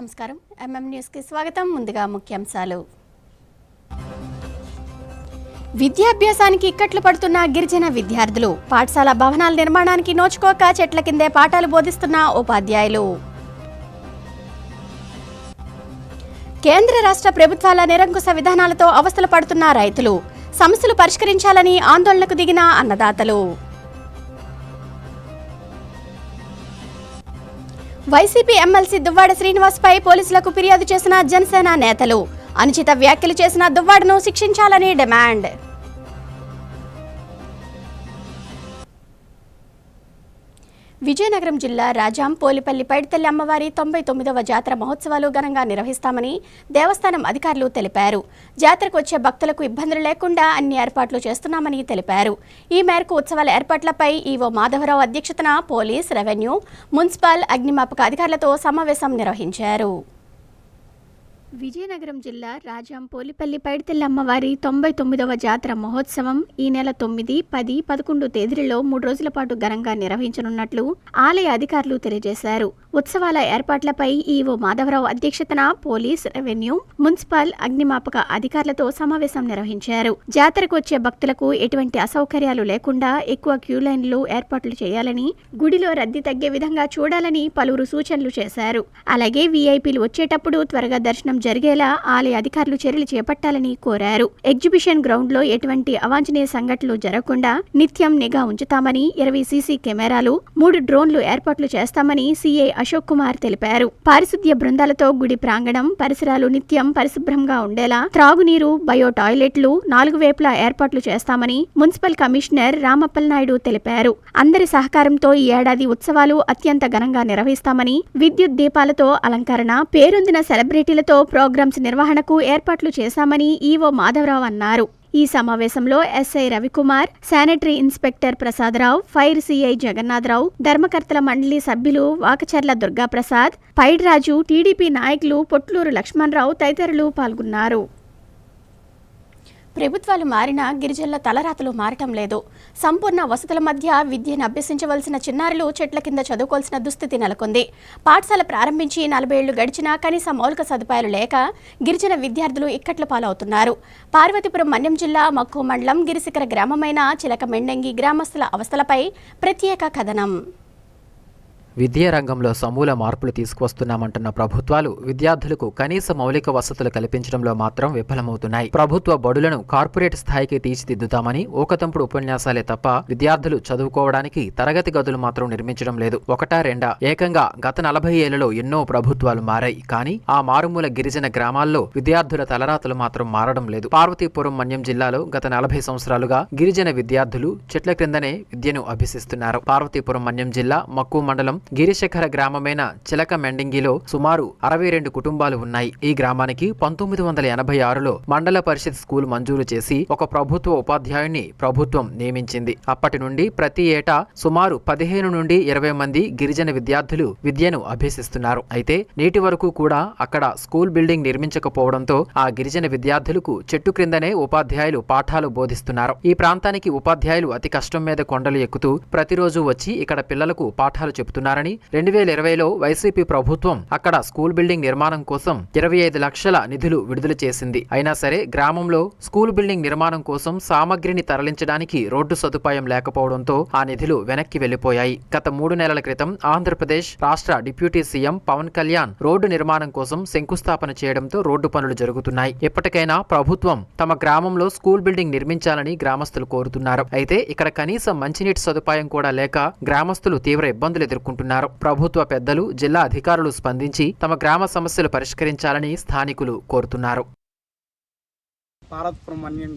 నమస్కారం. న్యూస్ కి స్వాగతం. ముందుగా ముఖ్యాంశాలు. విద్యాభ్యాసానికి ఇక్కట్లు పడుతున్న గిరిజన విద్యార్థులు, పాఠశాల భవనాల నిర్మాణానికి నోచుకోక చెట్ల కిందే పాఠాలు బోధిస్తున్న ఉపాధ్యాయులు. కేంద్ర రాష్ట్ర ప్రభుత్వాల నిరంకుశ విధానాలతో అవస్థలు పడుతున్న రైతులు, సమస్యలు పరిష్కరించాలని ఆందోళనకు దిగిన అన్నదాతలు. వైసీపీ ఎమ్మెల్సీ దువ్వాడ శ్రీనివాస్పై పోలీసులకు ఫిర్యాదు చేసిన జనసేన నేతలు, అనుచిత వ్యాఖ్యలు చేసిన దువ్వాడను శిక్షించాలని డిమాండ్. విజయనగరం జిల్లా రాజాం పోలిపల్లి పైడితల్లి అమ్మవారి 99వ జాతర మహోత్సవాలు ఘనంగా నిర్వహిస్తామని దేవస్థానం అధికారులు తెలిపారు. జాతరకు వచ్చే భక్తులకు ఇబ్బందులు లేకుండా అన్ని ఏర్పాట్లు చేస్తున్నామని తెలిపారు. ఈ మేరకు ఉత్సవాల ఏర్పాట్లపై ఈవో మాధవరావు అధ్యక్షతన పోలీస్, రెవెన్యూ, మున్సిపల్, అగ్నిమాపక అధికారులతో సమావేశం నిర్వహించారు. విజయనగరం జిల్లా రాజాం పోలిపల్లి పైడితల్లి అమ్మవారి 99వ జాతర మహోత్సవం ఈ నెల 9, 10, 11 తేదీలలో 3 రోజుల పాటు ఘనంగా నిర్వహించనున్నట్లు ఆలయ అధికారులు తెలియజేశారు. ఉత్సవాల ఏర్పాట్లపై ఈవో మాధవరావు అధ్యక్షతన పోలీస్, రెవెన్యూ, మున్సిపల్, అగ్నిమాపక అధికారులతో సమావేశం నిర్వహించారు. జాతరకు వచ్చే భక్తులకు ఎటువంటి అసౌకర్యాలు లేకుండా ఎక్కువ క్యూ లైన్లు ఏర్పాట్లు చేయాలని, గుడిలో రద్దీ తగ్గే విధంగా చూడాలని పలువురు సూచనలు చేశారు. అలాగే వీఐపీలు వచ్చేటప్పుడు త్వరగా దర్శనం జరిగేలా ఆలయ అధికారులు చర్యలు చేపట్టాలని కోరారు. ఎగ్జిబిషన్ గ్రౌండ్ లో ఎటువంటి అవాంఛనీయ సంఘటనలు జరగకుండా నిత్యం నిఘా ఉంచుతామని, 20 సీసీ కెమెరాలు, 3 డ్రోన్లు ఏర్పాట్లు చేస్తామని సీఐ అశోక్ కుమార్ తెలిపారు. పారిశుద్ధ్య బృందాలతో గుడి ప్రాంగణం, పరిసరాలు నిత్యం పరిశుభ్రంగా ఉండేలా త్రాగునీరు, బయో టాయిలెట్లు 4 వైపులా ఏర్పాట్లు చేస్తామని మున్సిపల్ కమిషనర్ రామప్పల్ నాయుడు తెలిపారు. అందరి సహకారంతో ఈ ఏడాది ఉత్సవాలు అత్యంత ఘనంగా నిర్వహిస్తామని, విద్యుత్ దీపాలతో అలంకరణ, పేరొందిన సెలబ్రిటీలతో ప్రోగ్రామ్స్ నిర్వహణకు ఏర్పాట్లు చేశామని ఈవో మాధవరావు అన్నారు. ఈ సమావేశంలో SI Ravikumar, sanitary inspector Prasadarao, fire CI Jagannatharao, ధర్మకర్తల మండలి సభ్యులు వాకచర్ల దుర్గాప్రసాద్, పైడ్రాజు, టీడీపీ నాయకులు పొట్లూరు లక్ష్మణరావు తదితరులు పాల్గొన్నారు. ప్రభుత్వాలు మారినా గిరిజనుల తలరాతలు మారటం లేదు. సంపూర్ణ వసతుల మధ్య విద్యను అభ్యసించవలసిన చిన్నారులు చెట్ల కింద చదువుకోవాల్సిన దుస్థితి నెలకొంది. పాఠశాల ప్రారంభించి 40 ఏళ్లు గడిచినా కనీస మౌలిక సదుపాయాలు లేక గిరిజన విద్యార్థులు ఇక్కట్ల పాలవుతున్నారు. పార్వతీపురం మన్యం జిల్లా మక్కు మండలం గిరిశిఖర గ్రామమైన చిలకమెండంగి గ్రామస్తుల అవస్థలపై ప్రత్యేక కథనం. విద్యా రంగంలో సమూల మార్పులు తీసుకువస్తున్నామంటున్న ప్రభుత్వాలు విద్యార్థులకు కనీస మౌలిక వసతులు కల్పించడంలో మాత్రం విఫలమవుతున్నాయి. ప్రభుత్వ బడులను కార్పొరేట్ స్థాయికి తీర్చిదిద్దుతామని ఊకతంపుడు ఉపన్యాసాలే తప్ప విద్యార్థులు చదువుకోవడానికి తరగతి గదులు మాత్రం నిర్మించడం లేదు. 1, 2 ఏకంగా గత 40 ఏళ్లలో ఎన్నో ప్రభుత్వాలు మారాయి. కానీ ఆ మారుమూల గిరిజన గ్రామాల్లో విద్యార్థుల తలరాతలు మాత్రం మారడం లేదు. పార్వతీపురం మన్యం జిల్లాలో గత 40 సంవత్సరాలుగా గిరిజన విద్యార్థులు చెట్ల క్రిందనే విద్యను అభ్యసిస్తున్నారు. పార్వతీపురం మన్యం జిల్లా మక్కు మండలం గిరిశిఖర గ్రామమైన చిలకమెండంగిలో సుమారు 62 కుటుంబాలు ఉన్నాయి. ఈ గ్రామానికి 1986లో మండల పరిషత్ స్కూల్ మంజూరు చేసి ఒక ప్రభుత్వ ఉపాధ్యాయుని ప్రభుత్వం నియమించింది. అప్పటి నుండి ప్రతి ఏటా సుమారు 15 నుండి 20 మంది గిరిజన విద్యార్థులు విద్యను అభ్యసిస్తున్నారు. అయితే నేటి వరకు కూడా అక్కడ స్కూల్ బిల్డింగ్ నిర్మించకపోవడంతో ఆ గిరిజన విద్యార్థులకు చెట్టు క్రిందనే ఉపాధ్యాయులు పాఠాలు బోధిస్తున్నారు. ఈ ప్రాంతానికి ఉపాధ్యాయులు అతి కష్టం మీద కొండలు ఎక్కుతూ ప్రతిరోజు వచ్చి ఇక్కడ పిల్లలకు పాఠాలు చెబుతున్నారు. 2020లో వైసీపీ ప్రభుత్వం అక్కడ స్కూల్ బిల్డింగ్ నిర్మాణం కోసం 25 లక్షల నిధులు విడుదల చేసింది. అయినా సరే గ్రామంలో స్కూల్ బిల్డింగ్ నిర్మాణం కోసం సామగ్రిని తరలించడానికి రోడ్డు సదుపాయం లేకపోవడంతో ఆ నిధులు వెనక్కి వెళ్లిపోయాయి. గత 3 నెలల క్రితం ఆంధ్రప్రదేశ్ రాష్ట్ర deputy CM Pawan Kalyan road నిర్మాణం కోసం శంకుస్థాపన చేయడంతో రోడ్డు పనులు జరుగుతున్నాయి. ఎప్పటికైనా ప్రభుత్వం తమ గ్రామంలో స్కూల్ బిల్డింగ్ నిర్మించాలని గ్రామస్తులు కోరుతున్నారు. అయితే ఇక్కడ కనీసం మంచినీటి సదుపాయం కూడా లేక గ్రామస్తులు తీవ్ర ఇబ్బందులు ఎదుర్కొంటున్నారు. ప్రభుత్వ పెద్దలు, జిల్లా అధికారులు స్పందించి తమ గ్రామ సమస్యలు పరిష్కరించాలని స్థానికులు కోరుతున్నారు. పార్వతీపురం మన్యం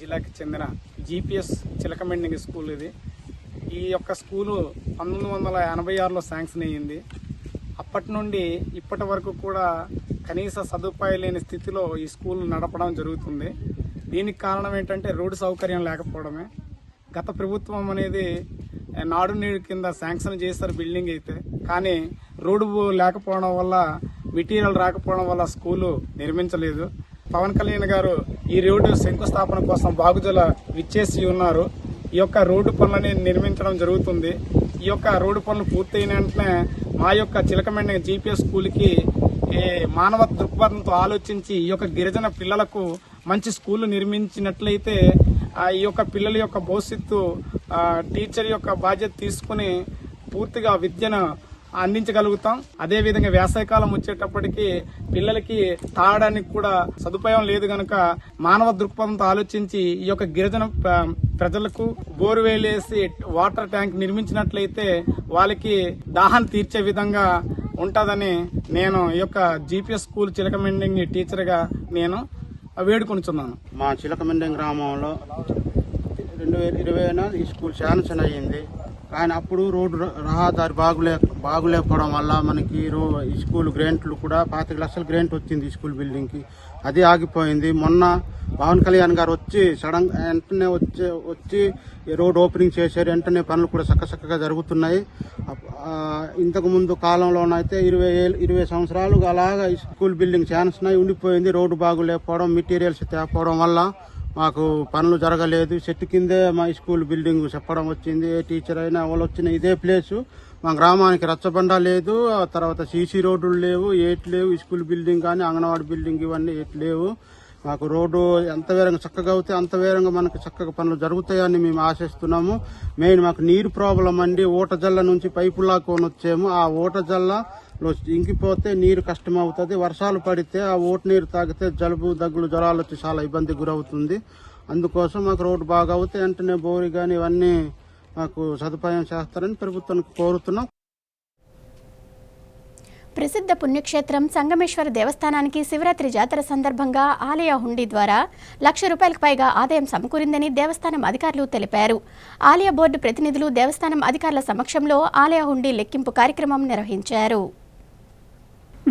జిల్లాకి చెందిన జీపీఎస్ చిలకమెండింగ్ స్కూల్ ఇది. ఈ యొక్క స్కూలు 1986లో శాంక్షన్ అయ్యింది. అప్పటి నుండి ఇప్పటి వరకు కూడా కనీస సదుపాయం లేని స్థితిలో ఈ స్కూల్ నడపడం జరుగుతుంది. దీనికి కారణం ఏంటంటే రోడ్డు సౌకర్యం లేకపోవడమే. గత ప్రభుత్వం అనేది నాడు నేడు కింద శాంక్షన్ చేస్తారు బిల్డింగ్ అయితే, కానీ రోడ్డు లేకపోవడం వల్ల, మెటీరియల్ రాకపోవడం వల్ల స్కూలు నిర్మించలేదు. పవన్ కళ్యాణ్ గారు ఈ రోడ్డు శంకుస్థాపన కోసం బాగుజల విచ్చేసి ఉన్నారు. ఈ యొక్క రోడ్డు పనులని నిర్మించడం జరుగుతుంది. ఈ యొక్క రోడ్డు పనులు పూర్తయిన వెంటనే మా యొక్క చిలకమెండ జీపీఎస్ స్కూల్కి మానవ దృక్పథంతో ఆలోచించి ఈ యొక్క గిరిజన పిల్లలకు మంచి స్కూల్ నిర్మించినట్లయితే ఈ యొక్క పిల్లల యొక్క భవిష్యత్తు టీచర్ యొక్క బాధ్యత తీసుకుని పూర్తిగా విద్యను అందించగలుగుతాం. అదేవిధంగా వేసవికాలం వచ్చేటప్పటికి పిల్లలకి తాగడానికి కూడా సదుపాయం లేదు గనక మానవ దృక్పథంతో ఆలోచించి ఈ యొక్క గిరిజన ప్రజలకు బోర్వెల్ వేసి వాటర్ ట్యాంక్ నిర్మించినట్లయితే వాళ్ళకి దాహాన్ని తీర్చే విధంగా ఉంటుందని నేను ఈ యొక్క జీపీఎస్ స్కూల్ చిలకమెండింగ్ టీచర్గా నేను వేడుకొనిచున్నాను. మా చిలకమెండింగ్ గ్రామంలో 2020 ఈ స్కూల్ శాంక్షన్ అయ్యింది. కానీ అప్పుడు రోడ్డు రహదారి బాగులేకపోవడం వల్ల మనకి ఈ స్కూల్ గ్రాంట్లు కూడా 25 లక్షల గ్రాంట్ వచ్చింది ఈ స్కూల్ బిల్డింగ్కి. అది ఆగిపోయింది. మొన్న పవన్ కళ్యాణ్ గారు వచ్చి సడన్ వెంటనే వచ్చి రోడ్ ఓపెనింగ్ చేశారు. వెంటనే పనులు కూడా చక్కగా జరుగుతున్నాయి. ఇంతకు ముందు కాలంలోనైతే 20 సంవత్సరాలు అలాగా ఈ స్కూల్ బిల్డింగ్ శాంక్షన్ అయి ఉండిపోయింది. రోడ్డు బాగులేకపోవడం, మెటీరియల్స్ తేకపోవడం వల్ల మాకు పనులు జరగలేదు. చెట్టు కిందే మా స్కూల్ బిల్డింగ్ చెప్పడం వచ్చింది. ఏ టీచర్ అయినా వాళ్ళు వచ్చిన ఇదే ప్లేసు. మా గ్రామానికి రచ్చబండ లేదు, తర్వాత సీసీ రోడ్డులు లేవు, ఏటి లేవు. స్కూల్ బిల్డింగ్ కానీ అంగన్వాడీ బిల్డింగ్ ఇవన్నీ ఏటి లేవు. మాకు రోడ్డు ఎంత వేరంగా చక్కగా అవుతే అంత వేరంగా మనకు చక్కగా పనులు జరుగుతాయని మేము ఆశిస్తున్నాము. మెయిన్ మాకు నీరు ప్రాబ్లం అండి. ఊటజల్ల నుంచి పైపులా కొని వచ్చాము. ఆ ఊటజల్లలో ఇంకిపోతే నీరు కష్టం అవుతుంది. వర్షాలు పడితే ఆ ఊట నీరు తాగితే జలుబు దగ్గులు జ్వరాలు వచ్చి చాలా ఇబ్బంది గురవుతుంది. అందుకోసం మాకు రోడ్డు బాగా అవుతే వెంటనే బోరి కానీ ఇవన్నీ మాకు సదుపాయం చేస్తారని ప్రభుత్వానికి కోరుతున్నాం. ప్రసిద్ధ పుణ్యక్షేత్రం సంగమేశ్వర దేవస్థానానికి శివరాత్రి జాతర సందర్భంగా ఆలయ హుండీ ద్వారా ₹1,00,000 పైగా ఆదాయం సమకూరిందని దేవస్థానం అధికారులు తెలిపారు. ఆలయ బోర్డు ప్రతినిధులు దేవస్థానం అధికారుల సమక్షంలో ఆలయ హుండీ లెక్కింపు కార్యక్రమం నిర్వహించారు.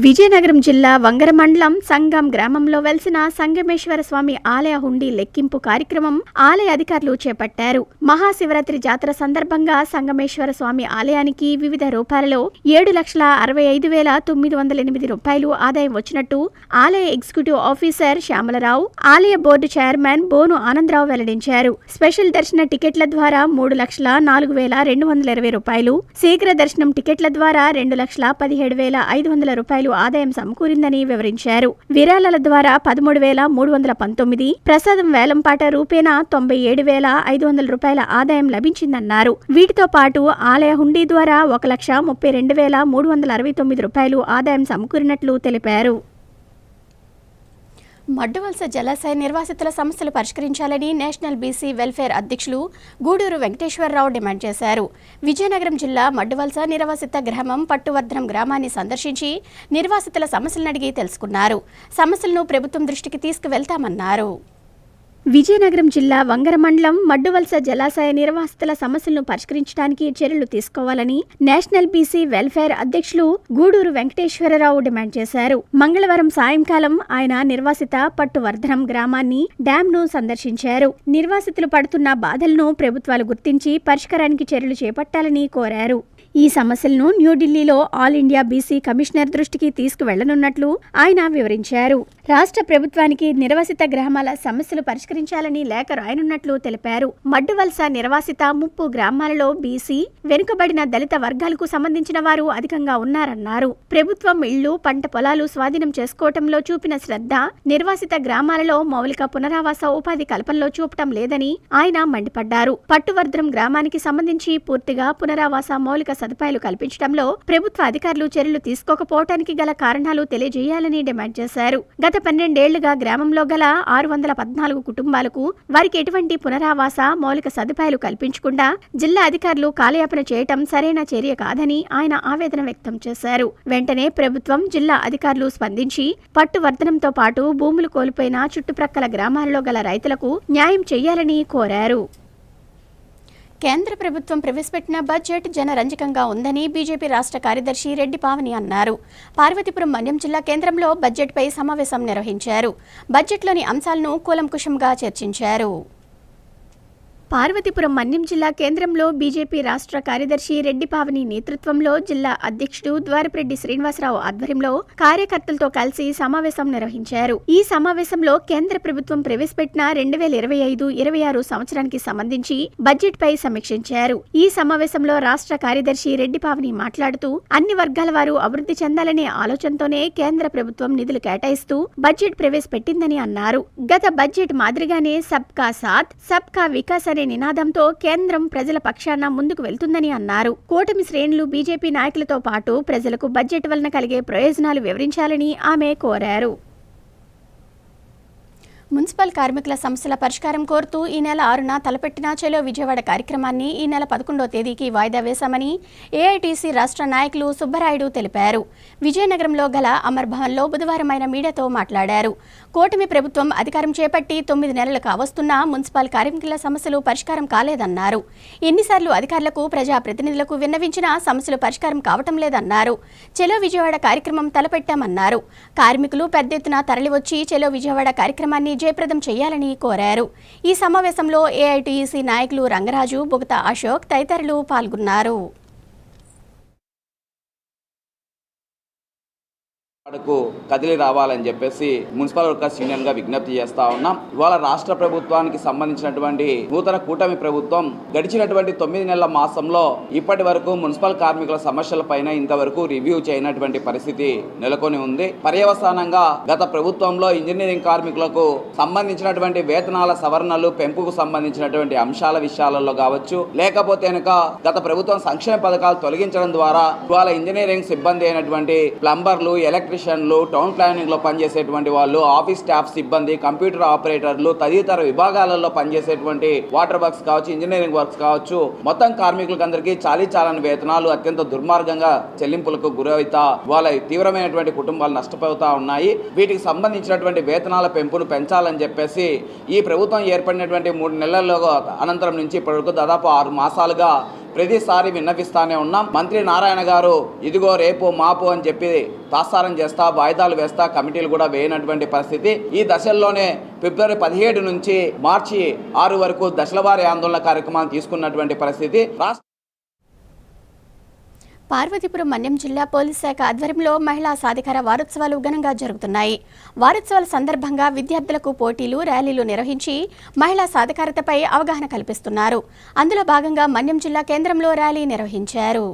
విజయనగరం జిల్లా వంగర మండలం సంగం గ్రామంలో వెలిసిన సంగమేశ్వర స్వామి ఆలయ హుండీ లెక్కింపు కార్యక్రమం ఆలయ అధికారులు చేపట్టారు. మహాశివరాత్రి జాతర సందర్భంగా సంగమేశ్వర స్వామి ఆలయానికి వివిధ రూపాలలో ₹7,65,908 ఆదాయం వచ్చినట్టు ఆలయ ఎగ్జిక్యూటివ్ ఆఫీసర్ శ్యామలరావు, ఆలయ బోర్డు చైర్మన్ బోను ఆనందరావు వెల్లడించారు. స్పెషల్ దర్శన టికెట్ల ద్వారా ₹3,04,220, శీఘ్ర దర్శనం టికెట్ల ద్వారా ₹2,17,500 ఆదాయం సమకూరిందని వివరించారు. విరాళాల ద్వారా 13,319, ప్రసాదం వేలంపాట రూపేణా ₹97,500 ఆదాయం లభించిందన్నారు. వీటితో పాటు ఆలయ హుండీ ద్వారా ₹1,32,369 ఆదాయం సమకూరినట్లు తెలిపారు. మడ్డువలస జలాశయ నిర్వాసితుల సమస్యలు పరిష్కరించాలని నేషనల్ బీసీ వెల్ఫేర్ అధ్యక్షులు గూడూరు వెంకటేశ్వరరావు డిమాండ్ చేశారు. విజయనగరం జిల్లా మడ్డువలస నిర్వాసిత గ్రామం పట్టువర్ధనం గ్రామాన్ని సందర్శించి నిర్వాసితుల సమస్యలను అడిగి తెలుసుకున్నారు. సమస్యలను ప్రభుత్వం దృష్టికి తీసుకువెళ్తామన్నారు. విజయనగరం జిల్లా వంగర మండలం మడ్డువలస జలాశయ నిర్వాసితుల సమస్యలను పరిష్కరించడానికి చర్యలు తీసుకోవాలని నేషనల్ బీసీ వెల్ఫేర్ అధ్యక్షులు గూడూరు వెంకటేశ్వరరావు డిమాండ్ చేశారు. మంగళవారం సాయంకాలం ఆయన నిర్వాసిత పట్టువర్ధనం గ్రామాన్ని డ్యాంను సందర్శించారు. నిర్వాసితులు పడుతున్న బాధలను ప్రభుత్వాలు గుర్తించి పరిష్కారానికి చర్యలు చేపట్టాలని కోరారు. ఈ సమస్యలను న్యూఢిల్లీలో ఆల్ ఇండియా బీసీ కమిషనర్ దృష్టికి తీసుకువెళ్లనున్నట్లు ఆయన వివరించారు. రాష్ట్ర ప్రభుత్వానికి నిర్వాసిత గ్రామాల సమస్యలు పరిష్కరించాలని లేఖ రాయనున్నట్లు తెలిపారు. మడ్డువలస నిర్వాసిత ముప్పు గ్రామాలలో బీసీ, వెనుకబడిన దళిత వర్గాలకు సంబంధించిన వారు అధికంగా ఉన్నారన్నారు. ప్రభుత్వం ఇళ్లు, పంట పొలాలు స్వాధీనం చేసుకోవటంలో చూపిన శ్రద్ధ నిర్వాసిత గ్రామాలలో మౌలిక పునరావాస ఉపాధి కల్పనలో చూపటం లేదని ఆయన మండిపడ్డారు. పట్టువర్ధనం గ్రామానికి సంబంధించి పూర్తిగా పునరావాస మౌలిక సదుపాయాలు కల్పించడంలో ప్రభుత్వ అధికారులు చర్యలు తీసుకోకపోవటానికి గల కారణాలు తెలియజేయాలని డిమాండ్ చేశారు. గత 12 ఏళ్లుగా గ్రామంలో గల 614 కుటుంబాలకు వారికి ఎటువంటి పునరావాస మౌలిక సదుపాయాలు కల్పించకుండా జిల్లా అధికారులు కాలయాపన చేయటం సరైన చర్య కాదని ఆయన ఆవేదన వ్యక్తం చేశారు. వెంటనే ప్రభుత్వం, జిల్లా అధికారులు స్పందించి పట్టువర్ధనంతో పాటు భూములు కోల్పోయిన చుట్టుప్రక్కల గ్రామాలలో గల రైతులకు న్యాయం చేయాలని కోరారు. కేంద్ర ప్రభుత్వం ప్రవేశపెట్టిన బడ్జెట్ జనరంజకంగా ఉందని బీజేపీ రాష్ట్ర కార్యదర్శి రెడ్డి పావని అన్నారు. పార్వతీపురం మన్యం జిల్లా కేంద్రంలో బడ్జెట్పై సమావేశం నిర్వహించారు. బడ్జెట్లోని అంశాలను కూలంకుషంగా చర్చించారు. పార్వతీపురం మన్యం జిల్లా కేంద్రంలో బీజేపీ రాష్ట్ర కార్యదర్శి రెడ్డి పావని నేతృత్వంలో జిల్లా అధ్యక్షుడు ద్వారపురెడ్డి శ్రీనివాసరావు ఆధ్వర్యంలో కార్యకర్తలతో కలిసి సమావేశం నిర్వహించారు. ఈ సమావేశంలో కేంద్ర ప్రభుత్వం ప్రవేశపెట్టిన 2025-26 సంవత్సరానికి సంబంధించి బడ్జెట్ పై సమీక్షించారు. ఈ సమావేశంలో రాష్ట్ర కార్యదర్శి రెడ్డి పావని మాట్లాడుతూ అన్ని వర్గాల వారు అభివృద్ధి చెందాలనే ఆలోచనతోనే కేంద్ర ప్రభుత్వం నిధులు కేటాయిస్తూ బడ్జెట్ ప్రవేశపెట్టిందని అన్నారు. గత బడ్జెట్ మాదిరిగానే సబ్కా సాథ్ సబ్కా వికాస్ అనే నినాదంతో కేంద్రం ప్రజల పక్షాన ముందుకు వెళ్తుందని అన్నారు. కూటమి శ్రేణులు బీజేపీ నాయకులతో పాటు ప్రజలకు బడ్జెట్ వలన కలిగే ప్రయోజనాలు వివరించాలని ఆమె కోరారు. మున్సిపల్ కార్మికుల సమస్యల పరిష్కారం కోరుతూ ఈ నెల 6న తలపెట్టిన చలో విజయవాడ కార్యక్రమాన్ని ఈ నెల 11వ తేదీకి వాయిదా వేశామని ఏఐటీసీ రాష్ట్ర నాయకులు సుబ్బరాయుడు తెలిపారు. విజయనగరంలో గల అమర్ భవన్లో బుధవారం ఆయన మీడియాతో మాట్లాడారు. కూటమి ప్రభుత్వం అధికారం చేపట్టి 9 నెలలు కావస్తున్నా మున్సిపల్ కార్మికుల సమస్యలు పరిష్కారం కాలేదన్నారు. ఎన్నిసార్లు అధికారులకు ప్రజాప్రతినిధులకు విన్నవించినా సమస్యలు పరిష్కారం కావటం లేదన్నారు. చలో విజయవాడ కార్యక్రమం తలపెట్టామన్నారు. కార్మికులు పెద్ద ఎత్తున తరలివచ్చి చలో విజయవాడ కార్యక్రమాన్ని జయప్రదం చేయాలని కోరారు. ఈ సమావేశంలో ఏఐటీసీ నాయకులు రంగరాజు, బొగత అశోక్ తదితరులు పాల్గొన్నారు. కదిలి రావాలని చెప్పేసి మున్సిపల్ వర్కర్స్ యూనియన్ గా విజ్ఞప్తి చేస్తా ఉన్నాం. ఇవాళ రాష్ట్ర ప్రభుత్వానికి సంబంధించినటువంటి నూతన కూటమి ప్రభుత్వం గడిచినటువంటి 9 నెలల మాసంలో ఇప్పటి వరకు మున్సిపల్ కార్మికుల సమస్యలపైన ఇంతవరకు రివ్యూ చేయనటువంటి పరిస్థితి నెలకొని ఉంది. పర్యవసానంగా గత ప్రభుత్వంలో ఇంజనీరింగ్ కార్మికులకు సంబంధించినటువంటి వేతనాల సవరణలు పెంపుకు సంబంధించినటువంటి అంశాల విషయాలలో కావచ్చు, లేకపోతే కనుక గత ప్రభుత్వం సంక్షేమ పథకాలు తొలగించడం ద్వారా ఇవాళ ఇంజనీరింగ్ సిబ్బంది అయినటువంటి ప్లంబర్లు, ఎలక్ట్రిషియన్లు, టౌన్ ప్లానింగ్ లో పనిచేసేటువంటి వాళ్ళు, ఆఫీస్ స్టాఫ్ సిబ్బంది, కంప్యూటర్ ఆపరేటర్లు, తదితర విభాగాలలో పనిచేసేటువంటి వాటర్ వర్క్స్ కావచ్చు, ఇంజనీరింగ్ వర్క్స్ కావచ్చు, మొత్తం కార్మికులకు అందరికీ చాలని వేతనాలు అత్యంత దుర్మార్గంగా చెల్లింపులకు గురవుతా వాళ్ళ తీవ్రమైనటువంటి కుటుంబాలు నష్టపోతా ఉన్నాయి. వీటికి సంబంధించినటువంటి వేతనాల పెంపును పెంచాలని చెప్పేసి ఈ ప్రభుత్వం ఏర్పడినటువంటి 3 నెలల్లో అనంతరం నుంచి ఇప్పటివరకు దాదాపు 6 మాసాలుగా ప్రతిసారి విన్నవిస్తానే ఉన్నాం. మంత్రి నారాయణ గారు ఇదిగో రేపు మాపు అని చెప్పి తాత్సారం చేస్తా, వాయిదాలు వేస్తా, కమిటీలు కూడా వేయనటువంటి పరిస్థితి. ఈ దశల్లోనే ఫిబ్రవరి 17 నుంచి మార్చి 6 వరకు దశలవారీ ఆందోళన కార్యక్రమాన్ని తీసుకున్నటువంటి పరిస్థితి. పార్వతీపురం మన్యం జిల్లా పోలీస్ శాఖ ఆధ్వర్యంలో మహిళా సాధికార వారోత్సవాలు ఘనంగా జరుగుతున్నాయి. వారోత్సవాల సందర్భంగా విద్యార్థులకు పోటీలు, ర్యాలీలు నిర్వహించి మహిళా సాధికారతపై అవగాహన కల్పిస్తున్నారు. అందులో భాగంగా మన్యం జిల్లా కేంద్రంలో ర్యాలీ నిర్వహించారు.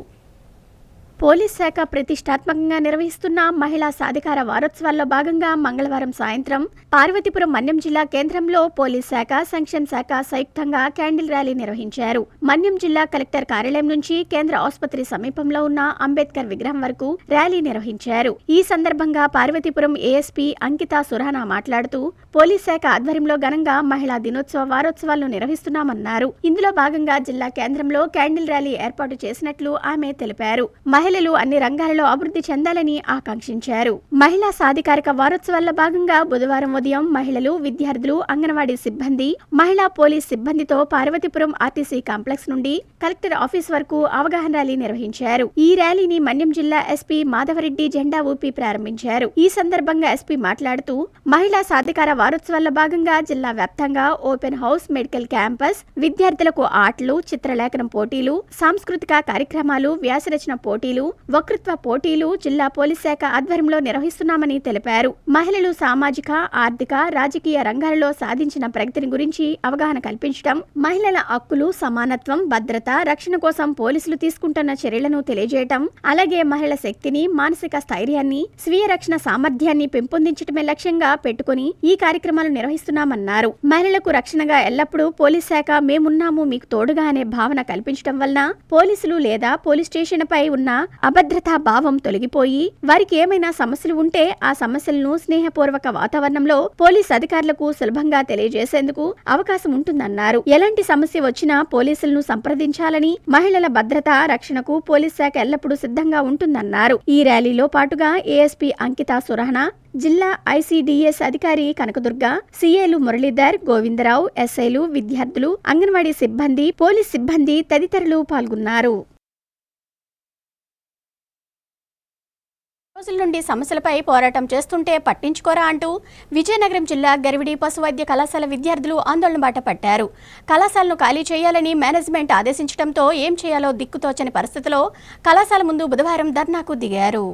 పోలీస్ శాఖ ప్రతిష్టాత్మకంగా నిర్వహిస్తున్న మహిళా సాధికార వారోత్సవాల్లో భాగంగా మంగళవారం సాయంత్రం పార్వతీపురం మన్యం జిల్లా కేంద్రంలో పోలీస్ శాఖ, సంక్షేమ శాఖ సంయుక్తంగా క్యాండిల్ ర్యాలీ నిర్వహించారు. మన్యం జిల్లా కలెక్టర్ కార్యాలయం నుంచి కేంద్ర ఆసుపత్రి సమీపంలో ఉన్న అంబేద్కర్ విగ్రహం వరకు ర్యాలీ నిర్వహించారు. ఈ సందర్భంగా పార్వతీపురం ఏఎస్పీ అంకిత సురానా మాట్లాడుతూ పోలీస్ శాఖ ఆధ్వర్యంలో ఘనంగా మహిళా దినోత్సవ వారోత్సవాలను నిర్వహిస్తున్నామన్నారు. ఇందులో భాగంగా జిల్లా కేంద్రంలో క్యాండిల్ ర్యాలీ ఏర్పాటు చేసినట్లు ఆమె తెలిపారు. మహిళలు అన్ని రంగాలలో అభివృద్ధి చెందాలని ఆకాంక్షించారు. మహిళా సాధికారిక వారోత్సవాల్లో భాగంగా బుధవారం ఉదయం మహిళలు, విద్యార్థులు, అంగన్వాడీ సిబ్బంది, మహిళా పోలీస్ సిబ్బందితో పార్వతీపురం ఆర్టీసీ కాంప్లెక్స్ నుండి కలెక్టర్ ఆఫీస్ వరకు అవగాహన ర్యాలీ నిర్వహించారు. ఈ ర్యాలీని మన్యం జిల్లా ఎస్పీ మాధవరెడ్డి జెండా ఊపి ప్రారంభించారు. ఈ సందర్భంగా ఎస్పీ మాట్లాడుతూ మహిళా సాధికార వారోత్సవాల్లో భాగంగా జిల్లా వ్యాప్తంగా ఓపెన్ హౌస్, మెడికల్ క్యాంపస్, విద్యార్థులకు ఆటలు, చిత్రలేఖనం పోటీలు, సాంస్కృతిక కార్యక్రమాలు, వ్యాసరచన పోటీలు, వక్తృత్వ పోటీలు జిల్లా పోలీస్ శాఖ ఆధ్వర్యంలో నిర్వహిస్తున్నామని తెలిపారు. మహిళలు సామాజిక, ఆర్థిక, రాజకీయ రంగాలలో సాధించిన ప్రగతిని గురించి అవగాహన కల్పించడం, మహిళల హక్కులు, సమానత్వం, భద్రత, రక్షణ కోసం పోలీసులు తీసుకుంటున్న చర్యలను తెలియజేయడం, అలాగే మహిళల శక్తిని, మానసిక స్థైర్యాన్ని, స్వీయ రక్షణ సామర్థ్యాన్ని పెంపొందించడమే లక్ష్యంగా పెట్టుకుని ఈ కార్యక్రమాలు నిర్వహిస్తున్నామన్నారు. మహిళలకు రక్షణగా ఎల్లప్పుడూ పోలీస్ శాఖ మేమున్నాము మీకు తోడుగా అనే భావన కల్పించడం వలన పోలీసులు లేదా పోలీస్ స్టేషన్ పై ఉన్న అభద్రతా భావం తొలగిపోయి వారికి ఏమైనా సమస్యలు ఉంటే ఆ సమస్యలను స్నేహపూర్వక వాతావరణంలో పోలీస్ అధికారులకు సులభంగా తెలియజేసేందుకు అవకాశం ఉంటుందన్నారు. ఎలాంటి సమస్య వచ్చినా పోలీసులను సంప్రదించాలని, మహిళల భద్రత, రక్షణకు పోలీస్ శాఖ ఎల్లప్పుడూ సిద్ధంగా ఉంటుందన్నారు. ఈ ర్యాలీలో పాటుగా ఏఎస్పీ అంకిత సురానా, జిల్లా ఐసీడీఎస్ అధికారి కనకదుర్గ, సీఏలు మురళీధర్, గోవిందరావు, ఎస్ఐలు, విద్యార్థులు, అంగన్వాడీ సిబ్బంది, పోలీస్ సిబ్బంది తదితరులు పాల్గొన్నారు. రోజుల నుండి సమస్యలపై పోరాటం చేస్తుంటే పట్టించుకోరా అంటూ విజయనగరం జిల్లా గరివిడి పశు వైద్య కళాశాల విద్యార్థులు ఆందోళన బాట పట్టారు. కళాశాలను ఖాళీ చేయాలని మేనేజ్మెంట్ ఆదేశించడంతో ఏం చేయాలో దిక్కుతోచని పరిస్థితిలో కళాశాల ముందు బుధవారం ధర్నాకు దిగారు.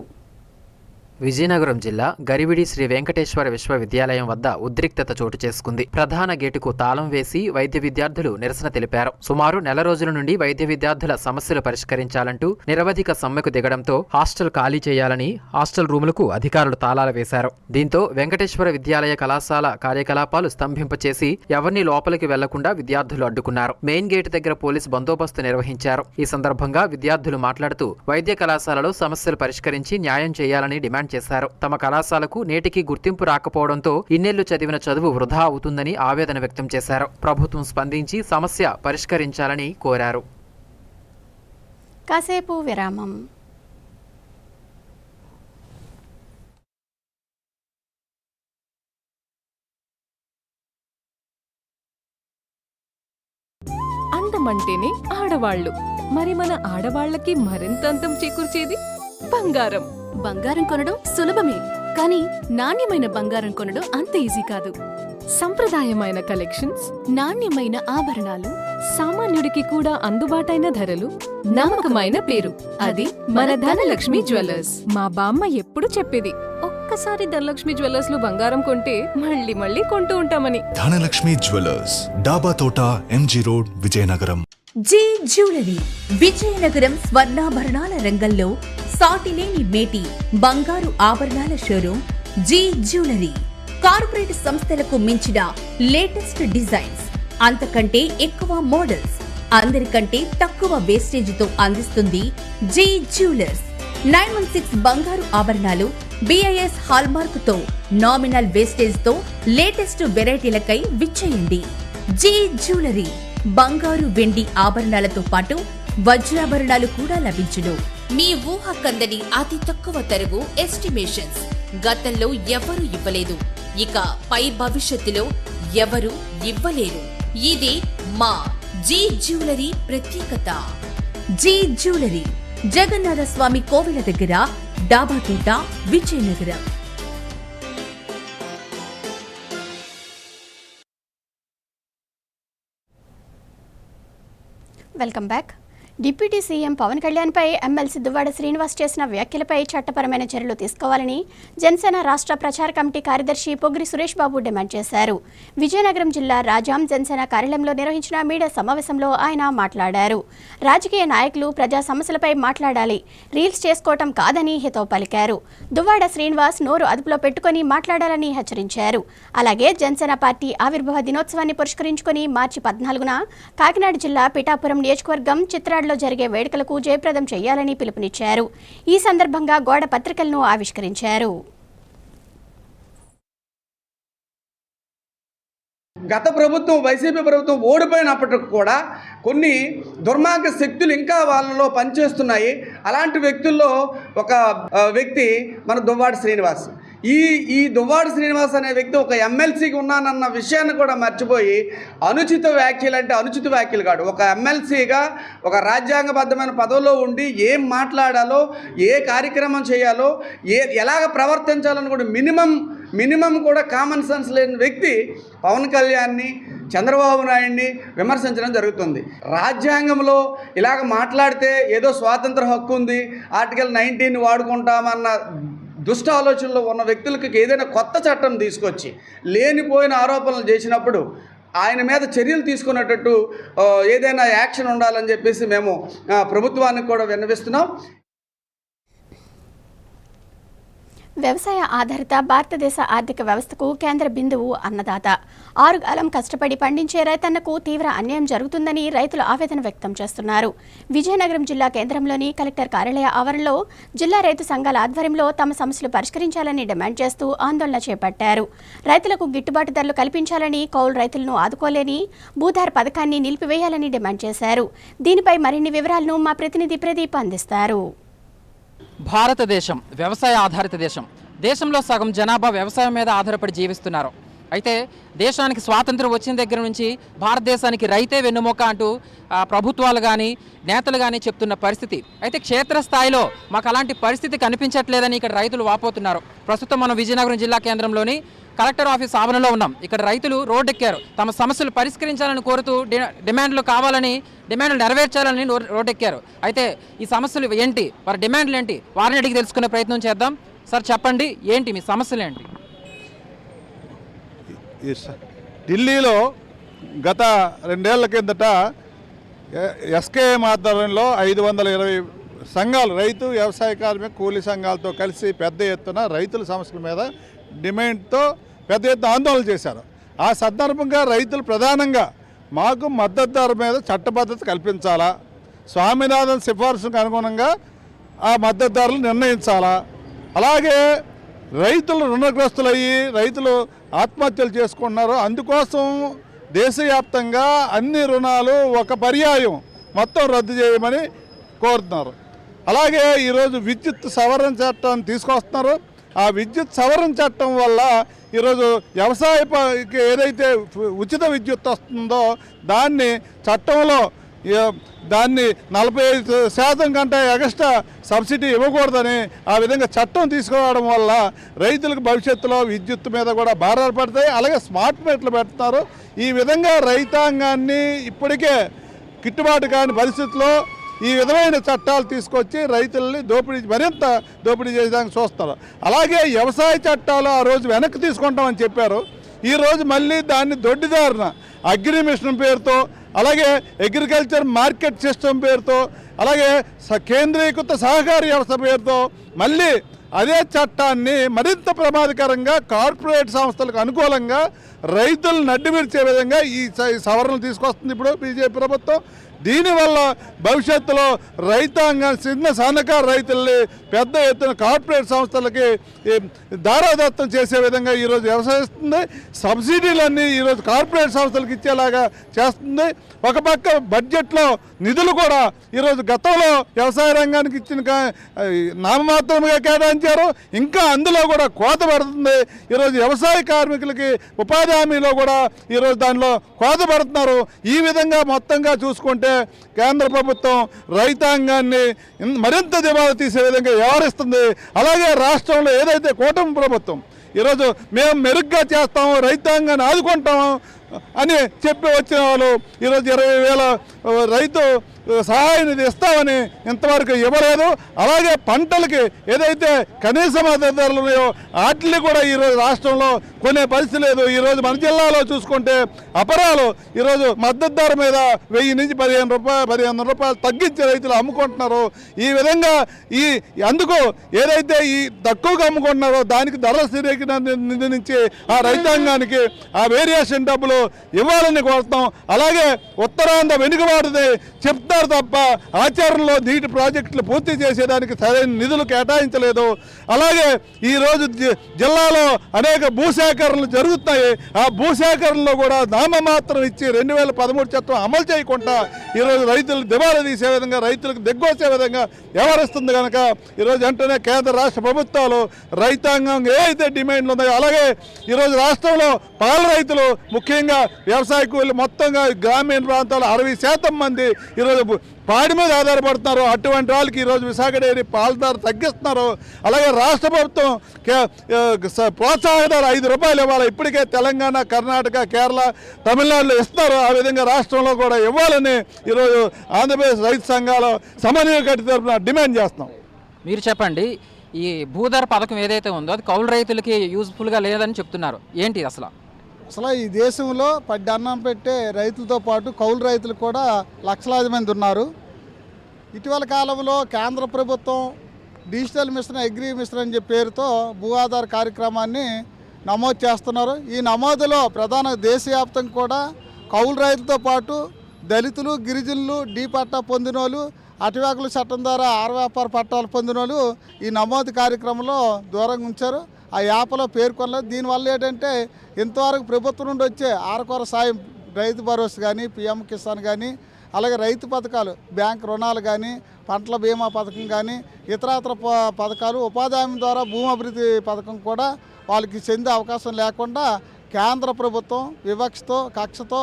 విజయనగరం జిల్లా గరివిడి శ్రీ వెంకటేశ్వర విశ్వవిద్యాలయం వద్ద ఉద్రిక్తత చోటు చేసుకుంది. ప్రధాన గేటుకు తాళం వేసి వైద్య విద్యార్థులు నిరసన తెలిపారు. సుమారు నెల రోజుల నుండి వైద్య విద్యార్థుల సమస్యలు పరిష్కరించాలంటూ నిరవధిక సమ్మెకు దిగడంతో హాస్టల్ ఖాళీ చేయాలని హాస్టల్ రూములకు అధికారులు తాళాలు వేశారు. దీంతో వెంకటేశ్వర విద్యాలయ కళాశాల కార్యకలాపాలు స్తంభింపచేసి ఎవరిని లోపలికి వెళ్లకుండా విద్యార్థులు అడ్డుకున్నారు. మెయిన్ గేటు దగ్గర పోలీసు బందోబస్తు నిర్వహించారు. ఈ సందర్భంగా విద్యార్థులు మాట్లాడుతూ వైద్య కళాశాలలో సమస్యలు పరిష్కరించి న్యాయం చేయాలని డిమాండ్ చేశారు. తమ కళాశాలకు నేటికి గుర్తింపు రాకపోవడంతో ఇన్నేళ్లు చదివిన చదువు వృధా అవుతుందని ఆవేదన వ్యక్తం చేశారు. ప్రభుత్వం స్పందించి సమస్య పరిష్కరించాలని కోరారు. కాసేపు విరామం. అందమంటేనే ఆడవాళ్లు. మరి మన ఆడవాళ్లకి మరింత అందం చేకూర్చేది బంగారం. బంగారం కొనడం సులభమే, కానీ నాణ్యమైన బంగారం కొనడం అంత ఈజీ కాదు. సంప్రదాయమైన కలెక్షన్స్, నాణ్యమైన ఆభరణాలు, సామాన్యుడికి కూడా అందుబాటైన ధరలు, నమ్మకమైన పేరు, అది మన ధనలక్ష్మి జ్యువెలర్స్. మా బామ్మ ఎప్పుడు చెప్పేది, ఒక్కసారి ధనలక్ష్మి జ్యువెలర్స్ లో బంగారం కొంటే మళ్ళీ మళ్ళీ కొంటూ ఉంటామని. Dhanalakshmi jewellers, Daba Thota, MG road, Vizianagaram. G jewellery Vizianagaram స్వర్ణాభరణాల రంగంలో సాటిలేని మేటి బంగారు ఆభరణాల షోరూం జీ జ్యువెలరీ. కార్పొరేట్ సంస్థలకు మించిన లేటెస్ట్ డిజైన్స్, అంతకంటే ఎక్కువ మోడల్స్, అందరికంటే తక్కువ వేస్టేజీతో అందిస్తుంది జీ జ్యువెలర్స్. 916 బంగారు ఆభరణాలు BIS హాల్మార్క్ తో నామినల్ వేస్టేజ్ తో లేటెస్ట్ వెరైటీలకై విచ్చేయండి. జీ జ్యువెలరీ బంగారు వెండి ఆభరణాలతో పాటు వజ్రాభరణాలు కూడా లభించును. మీ ఊహ కందని అతి తక్కువ తరుగు ఎస్టిమేషన్స్ గతంలో ఎవరు ఇవ్వలేదు, ఇక పై భవిష్యత్తులో ఎవరు ఇవ్వలేరు. ఇది మా జీ జ్యువెలరీ ప్రత్యేకత. జీ జ్యువెలరీ జగన్నాథ స్వామి కోవిల దగ్గర, Dabathota, Vizianagaram. Welcome back. Deputy CM Pawan కళ్యాణ్పై ఎమ్మెల్సీ దువ్వాడ శ్రీనివాస్ చేసిన వ్యాఖ్యలపై చట్టపరమైన చర్యలు తీసుకోవాలని జనసేన రాష్ట్ర ప్రచార కమిటీ కార్యదర్శి పొగిరి సురేష్ బాబు డిమాండ్ చేశారు. విజయనగరం జిల్లా రాజాం జనసేన కార్యాలయంలో నిర్వహించిన మీడియా సమావేశంలో ఆయన మాట్లాడారు. రాజకీయ నాయకులు ప్రజా సమస్యలపై మాట్లాడాలి, రీల్స్ చేసుకోవటం కాదని హితవు పలికారు. దువ్వాడ శ్రీనివాస్ నోరు అదుపులో పెట్టుకుని మాట్లాడాలని హెచ్చరించారు. అలాగే జనసేన పార్టీ ఆవిర్భావ దినోత్సవాన్ని పురస్కరించుకుని మార్చి 14న కాకినాడ జిల్లా పిఠాపురం నియోజకవర్గం చిత్రాడ లో జరిగే వేడుకలకు జయప్రదం చేయాలని పిలుపునిచ్చారు. ఈ సందర్భంగా గోడ పత్రికలను ఆవిష్కరించారు. గత ప్రభుత్వం, వైసీపీ ప్రభుత్వం ఓడిపోయినప్పటికి కూడా కొన్ని దుర్మార్గ శక్తులు ఇంకా వాళ్ళలో పనిచేస్తున్నాయి. అలాంటి వ్యక్తుల్లో ఒక వ్యక్తి మన దువ్వాడ శ్రీనివాస్. ఈ దువ్వాడ శ్రీనివాస్ అనే వ్యక్తి ఒక ఎమ్మెల్సీకి ఉన్నానన్న విషయాన్ని కూడా మర్చిపోయి అనుచిత వ్యాఖ్యలు అంటే అనుచిత వ్యాఖ్యలు కాదు, ఒక ఎమ్మెల్సీగా ఒక రాజ్యాంగబద్ధమైన పదవిలో ఉండి ఏం మాట్లాడాలో, ఏ కార్యక్రమం చేయాలో, ఎలాగ ప్రవర్తించాలని కూడా మినిమం కూడా కామన్ సెన్స్ లేని వ్యక్తి పవన్ కళ్యాణ్ని, చంద్రబాబు నాయుడిని విమర్శించడం జరుగుతుంది. రాజ్యాంగంలో ఇలాగ మాట్లాడితే ఏదో స్వాతంత్ర హక్కు ఉంది, ఆర్టికల్ 19 వాడుకుంటామన్న దుష్ట ఆలోచనలో ఉన్న వ్యక్తులకు ఏదైనా కొత్త చట్టం తీసుకొచ్చి లేనిపోయిన ఆరోపణలు చేసినప్పుడు ఆయన మీద చర్యలు తీసుకునేటట్టు ఏదైనా యాక్షన్ ఉండాలని చెప్పేసి మేము ప్రభుత్వానికి కూడా విన్నవిస్తున్నాం. వ్యవసాయ ఆధారిత భారతదేశ ఆర్థిక వ్యవస్థకు కేంద్ర బిందువు అన్నదాత. 6 కాలం కష్టపడి పండించే రైతన్నకు తీవ్ర అన్యాయం జరుగుతుందని రైతులు ఆవేదన వ్యక్తం చేస్తున్నారు. విజయనగరం జిల్లా కేంద్రంలోని కలెక్టర్ కార్యాలయ ఆవరణలో జిల్లా రైతు సంఘాల ఆధ్వర్యంలో తమ సమస్యలు పరిష్కరించాలని డిమాండ్ చేస్తూ ఆందోళన చేపట్టారు. రైతులకు గిట్టుబాటు ధరలు కల్పించాలని, కౌలు రైతులను ఆదుకోలేని భూధార్ పథకాన్ని నిలిపివేయాలని డిమాండ్ చేశారు. దీనిపై మరిన్ని వివరాలను మా ప్రతినిధి ప్రదీప్ అందిస్తారు. భారతదేశం వ్యవసాయ ఆధారిత దేశం. దేశంలో సగం జనాభా వ్యవసాయం మీద ఆధారపడి జీవిస్తున్నారు. అయితే దేశానికి స్వాతంత్రం వచ్చిన దగ్గర నుంచి భారతదేశానికి రైతే వెన్నుమొక్క అంటూ ప్రభుత్వాలు కానీ నేతలు కానీ చెప్తున్న పరిస్థితి. అయితే క్షేత్రస్థాయిలో మాకు అలాంటి పరిస్థితి కనిపించట్లేదని ఇక్కడ రైతులు వాపోతున్నారు. ప్రస్తుతం మనం విజయనగరం జిల్లా కేంద్రంలోని కలెక్టర్ ఆఫీస్ ఆవరణలో ఉన్నాం. ఇక్కడ రైతులు రోడ్డెక్కారు. తమ సమస్యలు పరిష్కరించాలని కోరుతూ డిమాండ్లు కావాలని, డిమాండ్లు నెరవేర్చాలని రోడ్డెక్కారు. అయితే ఈ సమస్యలు ఏంటి, వారి డిమాండ్లు ఏంటి, వారిని అడిగి తెలుసుకునే ప్రయత్నం చేద్దాం. సార్ చెప్పండి, ఏంటి మీ సమస్యలు ఏంటి? ఢిల్లీలో గత 2 ఏళ్ల కిందట ఎస్కేఎం ఆధ్వర్యంలో 520 సంఘాలు, రైతు వ్యవసాయ కార్మిక కూలీ సంఘాలతో కలిసి పెద్ద ఎత్తున రైతుల సమస్యల మీద డిమాండ్తో పెద్ద ఎత్తున ఆందోళన చేశారు. ఆ సందర్భంగా రైతులు ప్రధానంగా మాకు మద్దతు ధర మీద చట్టబద్ధత కల్పించాలా, స్వామినాథన్ సిఫార్సుకు అనుగుణంగా ఆ మద్దతు ధరలు నిర్ణయించాలా, అలాగే రైతులు రుణగ్రస్తులయ్యి రైతులు ఆత్మహత్యలు చేసుకుంటున్నారు. అందుకోసం దేశవ్యాప్తంగా అన్ని రుణాలు ఒక పర్యాయం మొత్తం రద్దు చేయమని కోరుతున్నారు. అలాగే ఈరోజు విద్యుత్ సవరణ చట్టాన్ని తీసుకొస్తున్నారు. ఆ విద్యుత్ సవరణ చట్టం వల్ల ఈరోజు వ్యవసాయకి ఏదైతే ఉచిత విద్యుత్ వస్తుందో దాన్ని చట్టంలో దాన్ని 45% కంటే ఎక్స్ట్రా సబ్సిడీ ఇవ్వకూడదని ఆ విధంగా చట్టం తీసుకురావడం వల్ల రైతులకు భవిష్యత్తులో విద్యుత్ మీద కూడా భారాలు పడతాయి. అలాగే స్మార్ట్ మీటర్లు పెడతారు. ఈ విధంగా రైతాంగాన్ని ఇప్పటికే గిట్టుబాటు కాని పరిస్థితుల్లో ఈ విధమైన చట్టాలు తీసుకొచ్చి రైతుల్ని మరింత దోపిడీ చేయడానికి చూస్తారు. అలాగే వ్యవసాయ చట్టాలు ఆ రోజు వెనక్కి తీసుకుంటామని చెప్పారు. ఈరోజు మళ్ళీ దాన్ని దొడ్డిదారిన అగ్రి మిషన్ పేరుతో, అలాగే అగ్రికల్చర్ మార్కెట్ సిస్టమ్ పేరుతో, అలాగే కేంద్రీకృత సహకార వ్యవస్థ పేరుతో మళ్ళీ అదే చట్టాన్ని మరింత ప్రమాదకరంగా కార్పొరేట్ సంస్థలకు అనుకూలంగా రైతులను అడ్డుమిర్చే విధంగా ఈ సవరణలు తీసుకొస్తుంది ఇప్పుడు బీజేపీ ప్రభుత్వం. దీనివల్ల భవిష్యత్తులో రైతాంగం చిన్న సన్నకారు రైతుల్ని పెద్ద ఎత్తున కార్పొరేట్ సంస్థలకి దారాదత్తం చేసే విధంగా ఈరోజు వ్యవసాయిస్తుంది. సబ్సిడీలన్నీ ఈరోజు కార్పొరేట్ సంస్థలకు ఇచ్చేలాగా చేస్తుంది. ఒక పక్క బడ్జెట్లో నిధులు కూడా ఈరోజు గతంలో వ్యవసాయ రంగానికి ఇచ్చిన నామమాత్రంగా కేటాయించారు. ఇంకా అందులో కూడా కోత పడుతుంది. ఈరోజు వ్యవసాయ కార్మికులకి ఉపాధి హామీలో కూడా ఈరోజు దానిలో కోత పడుతున్నారు. ఈ విధంగా మొత్తంగా చూసుకుంటే కేంద్ర ప్రభుత్వం రైతాంగాన్ని మరింత దివాలా తీసే విధంగా వ్యవహరిస్తుంది. అలాగే రాష్ట్రంలో ఏదైతే కూటమి ప్రభుత్వం ఈరోజు మేము మెరుగ్గా చేస్తాము, రైతాంగాన్ని ఆదుకుంటాము అని చెప్పి వచ్చిన వాళ్ళు ఈరోజు 20,000 రైతు సహాయ నిధి ఇస్తామని ఇంతవరకు ఇవ్వలేదు. అలాగే పంటలకి ఏదైతే కనీస మద్దతు ధరలు ఉన్నాయో వాటిని కూడా ఈరోజు రాష్ట్రంలో కొనే పరిస్థితి లేదు. ఈరోజు మన జిల్లాలో చూసుకుంటే అపరాలు ఈరోజు మద్దతు ధర మీద 1000 నుంచి 1500 రూపాయలు తగ్గించి రైతులు అమ్ముకుంటున్నారు. ఈ విధంగా అందుకు ఏదైతే ఈ తక్కువగా అమ్ముకుంటున్నారో దానికి ధరల స్థిరీకరణ నిధి నుంచి ఆ రైతాంగానికి ఆ వేరియేషన్ డబ్బులు ఇవ్వాలని కోరుతాం. అలాగే ఉత్తరాంధ్ర వెనుకబాటుది చెప్తారు తప్ప ఆచరణలో నీటి ప్రాజెక్టులు పూర్తి చేసేదానికి సరైన నిధులు కేటాయించలేదు. అలాగే ఈరోజు జిల్లాలో అనేక భూసేకరణలు జరుగుతున్నాయి. ఆ భూసేకరణలో కూడా నామమాత్రం ఇచ్చి 2013 చట్టం అమలు చేయకుండా ఈరోజు రైతులు దివాలా తీసే విధంగా, రైతులకు దిగ్గొచ్చే విధంగా వ్యవహరిస్తుంది కనుక ఈరోజు వెంటనే కేంద్ర రాష్ట్ర ప్రభుత్వాలు రైతాంగం ఏదైతే డిమాండ్లు ఉన్నాయో, అలాగే ఈరోజు రాష్ట్రంలో పాల రైతులు ముఖ్యంగా వ్యవసాయ కూలీలు మొత్తంగా గ్రామీణ ప్రాంతాల్లో 60% మంది ఈరోజు పాడి మీద ఆధారపడుతున్నారు. అటువంటి వాళ్ళకి ఈరోజు విశాఖ డైరీ పాల ధర తగ్గిస్తున్నారు. అలాగే రాష్ట్ర ప్రభుత్వం ప్రోత్సాహ ధర 5 రూపాయలు ఇవ్వాలి. ఇప్పటికే తెలంగాణ, కర్ణాటక, కేరళ, తమిళనాడులో ఇస్తున్నారు. ఆ విధంగా రాష్ట్రంలో కూడా ఇవ్వాలని ఈరోజు ఆంధ్రప్రదేశ్ రైతు సంఘాల సమన్వయ కమిటీ తరఫున డిమాండ్ చేస్తున్నాం. మీరు చెప్పండి, ఈ భూధర పథకం ఏదైతే ఉందో అది కౌలు రైతులకి యూజ్ఫుల్గా లేదని చెప్తున్నారు. ఏంటి అసలు ఈ దేశంలో పడ్డ అన్నం పెట్టే రైతులతో పాటు కౌలు రైతులు కూడా లక్షలాది మంది ఉన్నారు. ఇటీవల కాలంలో కేంద్ర ప్రభుత్వం డిజిటల్ మిషన్, అగ్రి మిషన్ అని చెప్పే పేరుతో భూ ఆధార్ కార్యక్రమాన్ని నమోదు చేస్తున్నారు. ఈ నమోదులో ప్రధాన దేశవ్యాప్తంగా కూడా కౌలు రైతులతో పాటు దళితులు, గిరిజనులు, డీ పట్టా పొందినోళ్ళు, అటవీకుల చట్టం ద్వారా ఆరు వ్యాపార పట్టాలు పొందినోళ్ళు ఈ నమోదు కార్యక్రమంలో దూరంగా ఉంచారు. ఆ యాప్లో పేర్కొనలేదు. దీనివల్ల ఏంటంటే ఇంతవరకు ప్రభుత్వం నుండి వచ్చే ఆరకొర సాయం, రైతు భరోసా కానీ, పిఎం కిసాన్ కానీ, అలాగే రైతు పథకాలు, బ్యాంక్ రుణాలు కానీ, పంటల బీమా పథకం కానీ, ఇతరత్ర పథకాలు, ఉపాధి హామీ ద్వారా భూమి అభివృద్ధి పథకం కూడా వాళ్ళకి చెందే అవకాశం లేకుండా కేంద్ర ప్రభుత్వం వివక్షతో కక్షతో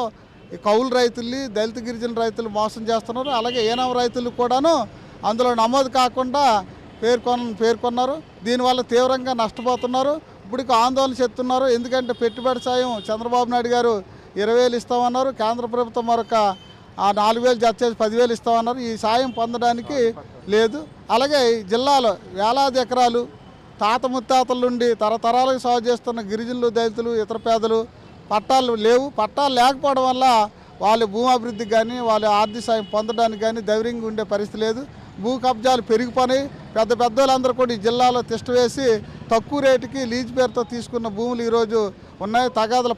ఈ కౌలు రైతుల్ని దళిత గిరిజన రైతులు మోసం చేస్తున్నారు. అలాగే ఏనాం రైతులు కూడాను అందులో నమోదు కాకుండా పేర్కొన్నారు. దీనివల్ల తీవ్రంగా నష్టపోతున్నారు. ఇప్పటికి ఆందోళన చెప్తున్నారు. ఎందుకంటే పెట్టుబడి సాయం చంద్రబాబు నాయుడు గారు 20,000 ఇస్తామన్నారు. కేంద్ర ప్రభుత్వం మరొక 4,000 జత చేసి 10,000 ఇస్తామన్నారు. ఈ సాయం పొందడానికి లేదు. అలాగే ఈ జిల్లాలో వేలాది ఎకరాలు తాత ముత్తాతల నుండి తరతరాలకు సాగు చేస్తున్న గిరిజనులు, దళితులు, ఇతర పేదలు పట్టాలు లేవు. పట్టాలు లేకపోవడం వల్ల వాళ్ళ భూమాభివృద్ధికి కానీ వాళ్ళ ఆర్థిక సాయం పొందడానికి కానీ ధైర్యంగా ఉండే పరిస్థితి లేదు. భూ కబ్జాలు పెరిగిపోయి పెద్దోళ్ళందరూ కూడా ఈ జిల్లాలో తిష్ట వేసి తక్కువ రేటుకి లీజ్ పేరుతో తీసుకున్న భూములు ఈరోజు ఉన్నాయి. తగాదాలు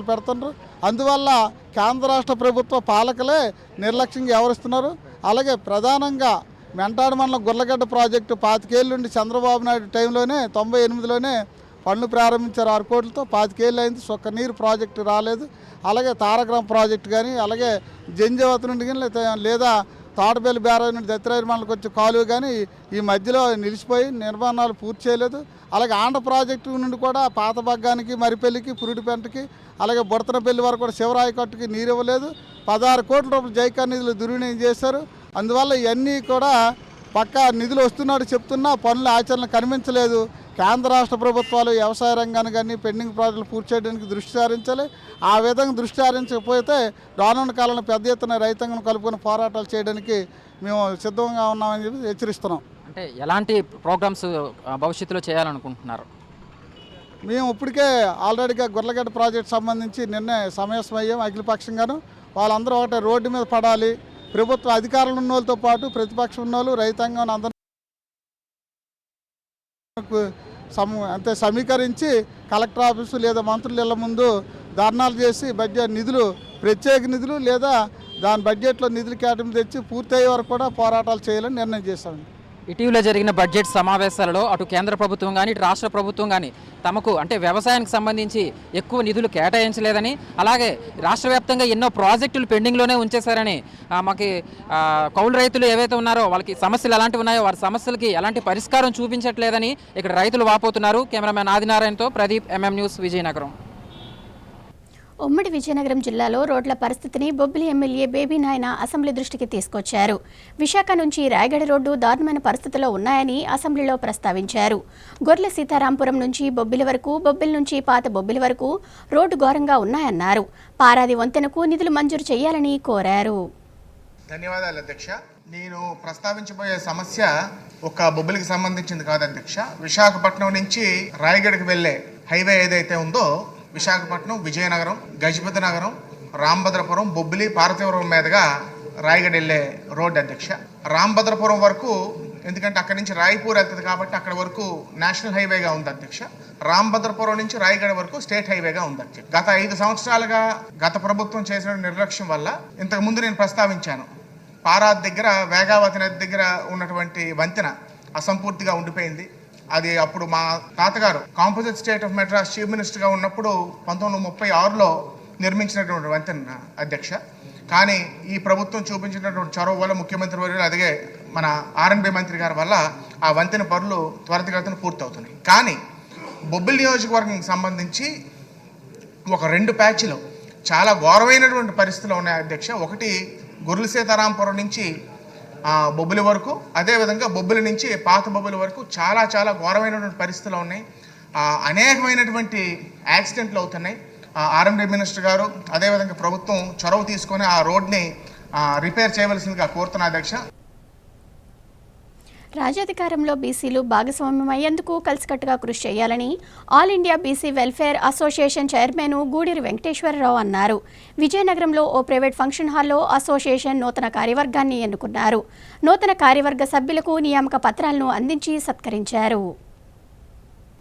పెడుతున్నారు. అందువల్ల కేంద్ర రాష్ట్ర ప్రభుత్వ పాలకులే నిర్లక్ష్యంగా వ్యవహరిస్తున్నారు. అలాగే ప్రధానంగా మెంటాడు మండలం గుర్లగడ్డ ప్రాజెక్టు 25 ఏళ్ళ నుండి చంద్రబాబు నాయుడు టైంలోనే 98లోనే పనులు ప్రారంభించారు 6 కోట్లతో. 25 ఏళ్ళు అయింది, ఒక్క నీరు ప్రాజెక్టు రాలేదు. అలాగే తారగ్రామ ప్రాజెక్టు కానీ, అలాగే జంజవతి నుండి కానీ లేదా తోటపల్లి బ్యారేజ్ నుండి దత్తిరాజు మండలికి వచ్చే కాలువ కానీ ఈ మధ్యలో నిలిచిపోయి నిర్మాణాలు పూర్తి చేయలేదు. అలాగే ఆంధ్ర ప్రాజెక్టు నుండి కూడా పాత బగ్గానికి, మరిపల్లికి, పురుడిపెంటకి, అలాగే బుడతనపల్లి వరకు కూడా శివరాయకట్టుకి నీరు ఇవ్వలేదు. 16 కోట్ల రూపాయలు జైకార్ నిధులు దుర్వినియోగం చేశారు. అందువల్ల ఇవన్నీ కూడా పక్కా నిధులు వస్తున్నాడు చెప్తున్నా పనుల ఆచరణ కనిపించలేదు. కేంద్ర రాష్ట్ర ప్రభుత్వాలు వ్యవసాయ రంగాన్ని కానీ పెండింగ్ ప్రాజెక్టులు పూర్తి చేయడానికి దృష్టి సారించాలి. ఆ విధంగా దృష్టి సారించకపోతే రానున్న కాలంలో పెద్ద ఎత్తున రైతాంగం కలుపుకొని పోరాటాలు చేయడానికి మేము సిద్ధంగా ఉన్నామని చెప్పి హెచ్చరిస్తున్నాం. అంటే ఎలాంటి ప్రోగ్రామ్స్ భవిష్యత్తులో చేయాలనుకుంటున్నారు? మేము ఇప్పటికే ఆల్రెడీగా గుర్లగడ్డ ప్రాజెక్ట్ సంబంధించి నిన్నే సమావేశమయ్యాం అఖిలపక్షంగాను. వాళ్ళందరూ ఒకటే రోడ్డు మీద పడాలి. ప్రభుత్వ అధికారులు ఉన్న వాళ్ళతో పాటు ప్రతిపక్షం ఉన్న వాళ్ళు రైతాంగం అందరూ అంతే సమీకరించి కలెక్టర్ ఆఫీసు లేదా మంత్రుల ఇళ్ల ముందు ధర్నాలు చేసి బడ్జెట్ నిధులు, ప్రత్యేక నిధులు లేదా దాని బడ్జెట్లో నిధులు కేటాయింపు తెచ్చి పూర్తయ్యే వరకు కూడా పోరాటాలు చేయాలని నిర్ణయం చేశాము. ఇటీవల జరిగిన బడ్జెట్ సమావేశాలలో అటు కేంద్ర ప్రభుత్వం కానీ ఇటు రాష్ట్ర ప్రభుత్వం కానీ తమకు అంటే వ్యవసాయానికి సంబంధించి ఎక్కువ నిధులు కేటాయించలేదని, అలాగే రాష్ట్ర వ్యాప్తంగా ఎన్నో ప్రాజెక్టులు పెండింగ్లోనే ఉంచేశారని, మాకు కౌలు రైతులు ఏవైతే ఉన్నారో వాళ్ళకి సమస్యలు ఎలాంటివి ఉన్నాయో వారి సమస్యలకి ఎలాంటి పరిష్కారం చూపించట్లేదని ఇక్కడ రైతులు వాపోతున్నారు. కెమెరామెన్ ఆదినారాయణతో ప్రదీప్, MM న్యూస్, విజయనగరం. ఉమ్మడి విజయనగరం జిల్లాలో రోడ్ల పరిస్థితిని బొబ్బిలి ఎమ్మెల్యే బేబీ నాయన అసెంబ్లీ దృష్టికి తీసుకొచ్చారు. విశాఖ నుంచి రాయగడ రోడ్డు దారుణమైన పరిస్థితిలో ఉన్నాయని అసెంబ్లీలో ప్రస్తావించారు. గొర్రెల సీతారాంపురం నుంచి బొబ్బిలి వరకు, బొబ్బిలి నుంచి పాత బొబ్బిలి వరకు రోడ్డు ఘోరంగా ఉన్నాయన్నారు. పారాది వంతెనకు నిధులు మంజూరు చేయాలని కోరారు. ధన్యవాదాలు అధ్యక్ష. నేను ప్రస్తావించబోయే సమస్య ఒక బొబ్బిలికి సంబంధించింది కాదు అధ్యక్ష. విశాఖపట్నం నుంచి రాయగడకు వెళ్లే హైవే ఏదైతే ఉందో విశాఖపట్నం, విజయనగరం, గజపతి నగరం, రాంభద్రపురం, బొబ్బిలి, పార్వతీపురం మీదుగా రాయగడ వెళ్ళే రోడ్డు అధ్యక్ష. రాంభద్రపురం వరకు, ఎందుకంటే అక్కడి నుంచి రాయపూర్ వెళ్తుంది కాబట్టి అక్కడ వరకు నేషనల్ హైవేగా ఉంది అధ్యక్ష. రాంభద్రపురం నుంచి రాయగడ వరకు స్టేట్ హైవేగా ఉంది అధ్యక్ష. గత 5 సంవత్సరాలుగా గత ప్రభుత్వం చేసిన నిర్లక్ష్యం వల్ల ఇంతకు ముందు నేను ప్రస్తావించాను, పారాద్ దగ్గర వేగావతి నది దగ్గర ఉన్నటువంటి వంతెన అసంపూర్తిగా ఉండిపోయింది. అది అప్పుడు మా తాతగారు composite state of Madras chief మినిస్టర్గా ఉన్నప్పుడు 1936లో నిర్మించినటువంటి వంతెన అధ్యక్ష. కానీ ఈ ప్రభుత్వం చూపించినటువంటి చొరవ వల్ల ముఖ్యమంత్రి వర్యులు అలాగే మన R&B మంత్రి గారి వల్ల ఆ వంతెన పనులు త్వరితగతిన పూర్తవుతున్నాయి. కానీ బొబ్బిలి నియోజకవర్గానికి సంబంధించి ఒక 2 ప్యాచ్లు చాలా ఘోరమైనటువంటి పరిస్థితులు ఉన్నాయి అధ్యక్ష. ఒకటి గొర్రెల సీతారాంపురం నుంచి బొబ్బిలి వరకు, అదేవిధంగా బొబ్బిలి నుంచి పాత బొబ్బిలి వరకు చాలా చాలా ఘోరమైనటువంటి పరిస్థితులు ఉన్నాయి. అనేకమైనటువంటి యాక్సిడెంట్లు అవుతున్నాయి. R&B మినిస్టర్ గారు అదేవిధంగా ప్రభుత్వం చొరవ తీసుకొని ఆ రోడ్ని రిపేర్ చేయవలసిందిగా కోరుతున్నా అధ్యక్ష. రాజ్యాధికారంలో బీసీలు భాగస్వామ్యం అయ్యేందుకు కలిసికట్టుగా కృషి చేయాలని all India BC welfare association chairman Guduri Venkateswararao అన్నారు. విజయనగరంలో ఓ ప్రైవేట్ ఫంక్షన్ హాల్లో అసోసియేషన్ నూతన కార్యవర్గాన్ని ఎన్నుకున్నారు. నూతన కార్యవర్గ సభ్యులకు నియామక పత్రాలను అందించి సత్కరించారు.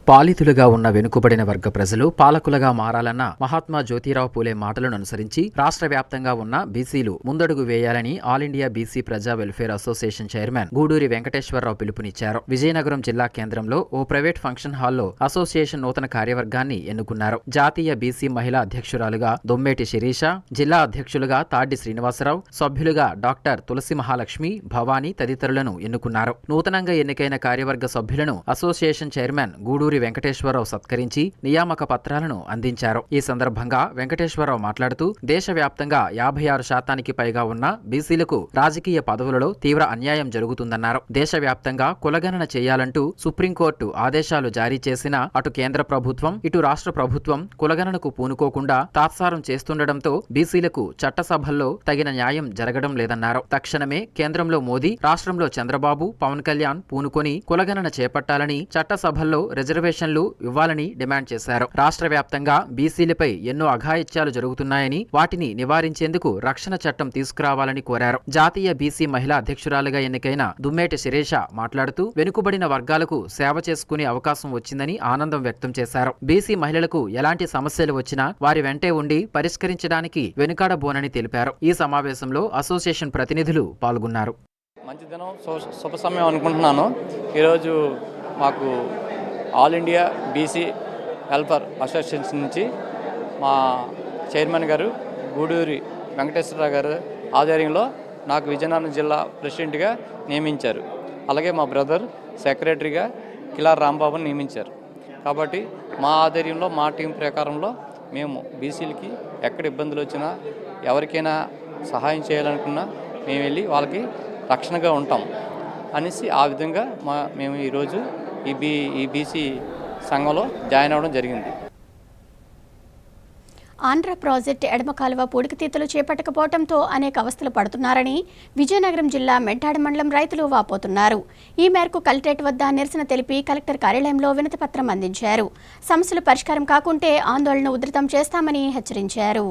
పాలితులుగా ఉన్న వెనుకబడిన వర్గ ప్రజలు పాలకులుగా మారాలన్న మహాత్మా జ్యోతిరావు పూలే మాటలను అనుసరించి రాష్ట్ర వ్యాప్తంగా ఉన్న బీసీలు ముందడుగు వేయాలని ఆల్ ఇండియా బీసీ ప్రజా welfare association chairman Guduri Venkateswararao పిలుపునిచ్చారు. విజయనగరం జిల్లా కేంద్రంలో ఓ ప్రైవేట్ ఫంక్షన్ హాల్లో అసోసియేషన్ నూతన కార్యవర్గాన్ని ఎన్నుకున్నారు. జాతీయ బీసీ మహిళా అధ్యక్షురాలుగా దొమ్మేటి శిరీష, జిల్లా అధ్యక్షులుగా తాడ్డి శ్రీనివాసరావు, సభ్యులుగా డాక్టర్ తులసి మహాలక్ష్మి, భవానీ తదితరులను ఎన్నుకున్నారు. నూతనంగా ఎన్నికైన కార్యవర్గ సభ్యులను అసోసియేషన్ చైర్మన్ గూడూరి పాలూరి వెంకటేశ్వరరావు సత్కరించి నియామక పత్రాలను అందించారు. ఈ సందర్భంగా వెంకటేశ్వరరావు మాట్లాడుతూ దేశవ్యాప్తంగా 56% పైగా ఉన్న బీసీలకు రాజకీయ పదవులలో తీవ్ర అన్యాయం జరుగుతుందన్నారు. దేశవ్యాప్తంగా కులగణన చేయాలంటూ సుప్రీంకోర్టు ఆదేశాలు జారీ చేసినా అటు కేంద్ర ప్రభుత్వం ఇటు రాష్ట్ర ప్రభుత్వం కులగణనకు పూనుకోకుండా తాత్సారం చేస్తుండటంతో బీసీలకు చట్టసభల్లో తగిన న్యాయం జరగడం లేదన్నారు. తక్షణమే కేంద్రంలో మోదీ, రాష్ట్రంలో చంద్రబాబు, పవన్ కళ్యాణ్ పూనుకొని కులగణన చేపట్టాలని, చట్టసభల్లో రిజర్వేషన్లు ఇవ్వాలని డిమాండ్ చేశారు. రాష్ట్ర వ్యాప్తంగా బీసీలపై ఎన్నో అఘాయిత్యాలు జరుగుతున్నాయని, వాటిని నివారించేందుకు రక్షణ చట్టం తీసుకురావాలని కోరారు. జాతీయ బీసీ మహిళా అధ్యక్షురాలిగా ఎన్నికైన దుమ్మేటి శిరీష మాట్లాడుతూ వెనుకబడిన వర్గాలకు సేవ చేసుకునే అవకాశం వచ్చిందని ఆనందం వ్యక్తం చేశారు. బీసీ మహిళలకు ఎలాంటి సమస్యలు వచ్చినా వారి వెంటే ఉండి పరిష్కరించడానికి వెనుకాడబోనని తెలిపారు. ఈ సమావేశంలో అసోసియేషన్ ప్రతినిధులు పాల్గొన్నారు. మంచి దినం, శుభ సమయం అనుకుంటున్నాను. ఈరోజు మాకు all India BC welfare association నుంచి మా చైర్మన్ గారు గూడూరి వెంకటేశ్వరరావు గారు ఆధ్వర్యంలో నాకు విజయనగరం జిల్లా ప్రెసిడెంట్గా నియమించారు. అలాగే మా బ్రదర్ సెక్రటరీగా కిలార్ రాంబాబుని నియమించారు. కాబట్టి మా ఆధ్వర్యంలో మా టీం ప్రకారంలో మేము బీసీలకి ఎక్కడ ఇబ్బందులు వచ్చినా, ఎవరికైనా సహాయం చేయాలనుకున్నా మేము వెళ్ళి వాళ్ళకి రక్షణగా ఉంటాం అనేసి ఆ విధంగా మేము ఈరోజు ఈ బీసీ సంఘంలో జాయిన్ అవ్వడం జరిగింది. ఆంధ్ర ప్రాజెక్టు ఎడమ కాలువ పూడికతీతలు చేపట్టకపోవడంతో అనేక అవస్థలు పడుతున్నారని విజయనగరం జిల్లా మెంటాడ మండలం రైతులు వాపోతున్నారు. ఈ మేరకు కలెక్టరేట్ వద్ద నిరసన తెలిపి కలెక్టర్ కార్యాలయంలో వినతిపత్రం అందించారు. సమస్యలు పరిష్కారం కాకుంటే ఆందోళన ఉధృతం చేస్తామని హెచ్చరించారు.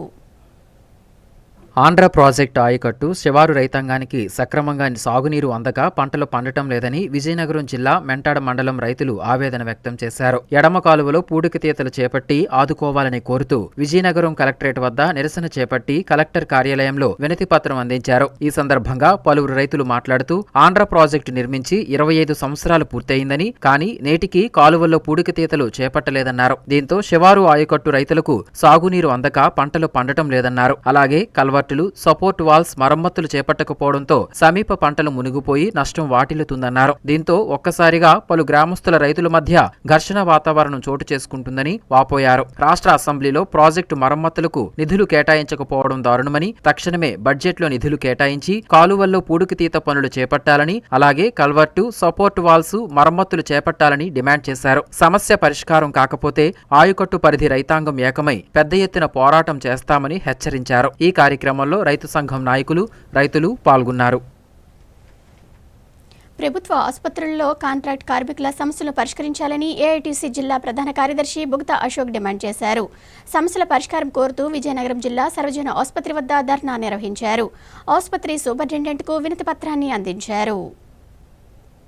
ఆంధ్ర ప్రాజెక్టు ఆయకట్టు శివారు రైతాంగానికి సక్రమంగా సాగునీరు అందక పంటలు పండటం లేదని విజయనగరం జిల్లా మెంటాడ మండలం రైతులు ఆవేదన వ్యక్తం చేశారు. ఎడమ కాలువలో పూడికతీతలు చేపట్టి ఆదుకోవాలని కోరుతూ విజయనగరం కలెక్టరేట్ వద్ద నిరసన చేపట్టి కలెక్టర్ కార్యాలయంలో వినతి పత్రం అందించారు. ఈ సందర్భంగా పలువురు రైతులు మాట్లాడుతూ ఆంధ్ర ప్రాజెక్టు నిర్మించి 25 సంవత్సరాలు పూర్తయిందని, కానీ నేటికి కాలువల్లో పూడికతీతలు చేపట్టలేదన్నారు. దీంతో శివారు ఆయకట్టు రైతులకు సాగునీరు అందక పంటలు పండటం లేదన్నారు. అలాగే కల్వర్టులు, సపోర్ట్ వాల్స్ మరమ్మతులు చేపట్టకపోవడంతో సమీప పంటలు మునిగిపోయి నష్టం వాటిల్లుతుందన్నారు. దీంతో ఒక్కసారిగా పలు గ్రామస్తుల రైతుల మధ్య ఘర్షణ వాతావరణం చోటు చేసుకుంటుందని వాపోయారు. రాష్ట్ర అసెంబ్లీలో ప్రాజెక్టు మరమ్మతులకు నిధులు కేటాయించకపోవడం దారుణమని, తక్షణమే బడ్జెట్లో నిధులు కేటాయించి కాలువల్లో పూడికతీత పనులు చేపట్టాలని, అలాగే కల్వర్టు, సపోర్ట్ వాల్స్ మరమ్మతులు చేపట్టాలని డిమాండ్ చేశారు. సమస్య పరిష్కారం కాకపోతే ఆయకట్టు పరిధి రైతాంగం ఏకమై పెద్ద ఎత్తున పోరాటం చేస్తామని హెచ్చరించారు. ఈ కార్యక్రమంలో రైతు సంఘం నాయకులు, రైతులు పాల్గొన్నారు. ప్రభుత్వ ఆసుపత్రుల్లో కాంట్రాక్ట్ కార్మికుల సమస్యలను పరిష్కరించాలని ఏఐటీసీ జిల్లా ప్రధాన కార్యదర్శి బుగతా అశోక్ డిమాండ్ చేశారు. సమస్యల పరిష్కారం కోరుతూ విజయనగరం జిల్లా సర్వజన ఆసుపత్రి వద్ద ధర్నా నిర్వహించారు. ఆసుపత్రి సూపరింటెండెంట్కు వినతి పత్రాన్ని అందించారు.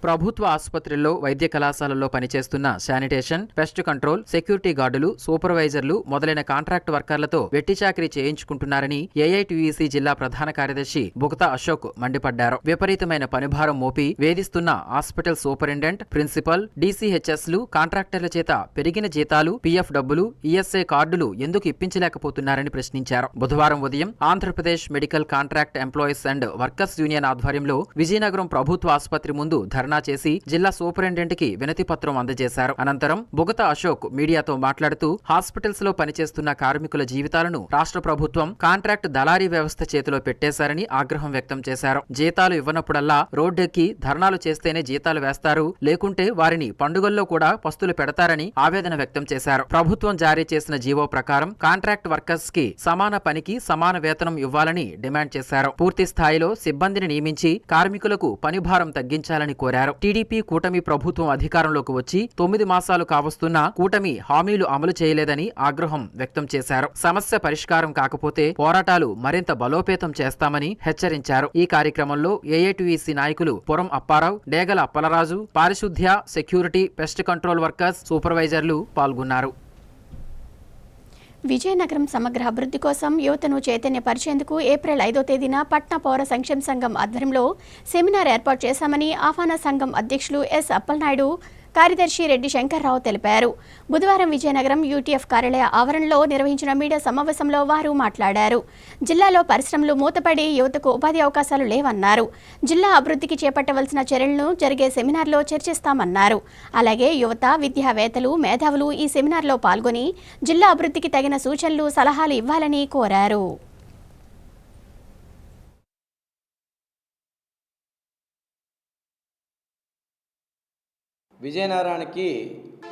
ప్రభుత్వ ఆసుపత్రుల్లో, వైద్య కళాశాలల్లో పనిచేస్తున్న శానిటేషన్, పెస్ట్ కంట్రోల్, సెక్యూరిటీ గార్డులు, సూపర్వైజర్లు మొదలైన కాంట్రాక్ట్ వర్కర్లతో వెట్టి చాకిరీ చేయించుకుంటున్నారని ఏఐటీయూసీ జిల్లా ప్రధాన కార్యదర్శి బుగతా అశోక్ మండిపడ్డారు. విపరీతమైన పనిభారం మోపి వేధిస్తున్న హాస్పిటల్ సూపరింటెండెంట్, ప్రిన్సిపల్, డీసీహెచ్ఎస్లు కాంట్రాక్టర్ల చేత పెరిగిన జీతాలు, పీఎఫ్ డబ్బులు, ఈఎస్ఐ కార్డులు ఎందుకు ఇప్పించలేకపోతున్నారని ప్రశ్నించారు. బుధవారం ఉదయం Andhra Pradesh medical contract employees and workers union ఆధ్వర్యంలో విజయనగరం ప్రభుత్వ ఆసుపత్రి ముందు ధర్నా చేసి జిల్లా సూపరింటెండెంట్ కి వినతి పత్రం అందజేశారు. అనంతరం బుగతా అశోక్ మీడియాతో మాట్లాడుతూ హాస్పిటల్స్ లో పనిచేస్తున్న కార్మికుల జీవితాలను రాష్ట్ర ప్రభుత్వం కాంట్రాక్ట్ దళారీ వ్యవస్థ చేతిలో పెట్టేశారని ఆగ్రహం వ్యక్తం చేశారు. జీతాలు ఇవ్వనప్పుడల్లా రోడ్డెక్కి ధర్నాలు చేస్తేనే జీతాలు వేస్తారు, లేకుంటే వారిని పండుగల్లో కూడా పస్తులు పెడతారని ఆవేదన వ్యక్తం చేశారు. ప్రభుత్వం జారీ చేసిన జీవో ప్రకారం కాంట్రాక్ట్ వర్కర్స్ కి సమాన పనికి సమాన వేతనం ఇవ్వాలని డిమాండ్ చేశారు. పూర్తి స్థాయిలో సిబ్బందిని నియమించి కార్మికులకు పనిభారం తగ్గించాలని కోరారు. టీడీపీ కూటమి ప్రభుత్వం అధికారంలోకి వచ్చి 9 మాసాలు కావస్తున్నా కూటమి హామీలు అమలు చేయలేదని ఆగ్రహం వ్యక్తం చేశారు. సమస్య పరిష్కారం కాకపోతే పోరాటాలు మరింత బలోపేతం చేస్తామని హెచ్చరించారు. ఈ కార్యక్రమంలో ఏఐటీయూసీ నాయకులు పురం అప్పారావు, డేగల అప్పలరాజు, పారిశుద్ధ్య, సెక్యూరిటీ, పెస్ట్ కంట్రోల్ వర్కర్స్, సూపర్వైజర్లు పాల్గొన్నారు. విజయనగరం సమగ్ర అభివృద్ధి కోసం యువతను చైతన్యపరిచేందుకు ఏప్రిల్ 5వ తేదీన పట్నా పౌర సంక్షేమ సంఘం ఆధ్వర్యంలో సెమినార్ ఏర్పాటు చేశామని ఆహ్వాన సంఘం అధ్యక్షులు ఎస్ అప్పలనాయుడు కార్యదర్శి రెడ్డి శంకర్రావు తెలిపారు. బుధవారం విజయనగరం యూటీఎఫ్ కార్యాలయ ఆవరణలో నిర్వహించిన మీడియా సమావేశంలో వారు మాట్లాడారు. జిల్లాలో పరిశ్రమలు మూతపడి యువతకు ఉపాధి అవకాశాలు లేవన్నారు. జిల్లా అభివృద్ధికి చేపట్టవలసిన చర్యలను జరిగే సెమినార్లో చర్చిస్తామన్నారు. అలాగే యువత, విద్యావేత్తలు, మేధావులు ఈ సెమినార్లో పాల్గొని జిల్లా అభివృద్ధికి తగిన సూచనలు, సలహాలు ఇవ్వాలని కోరారు. విజయనగరానికి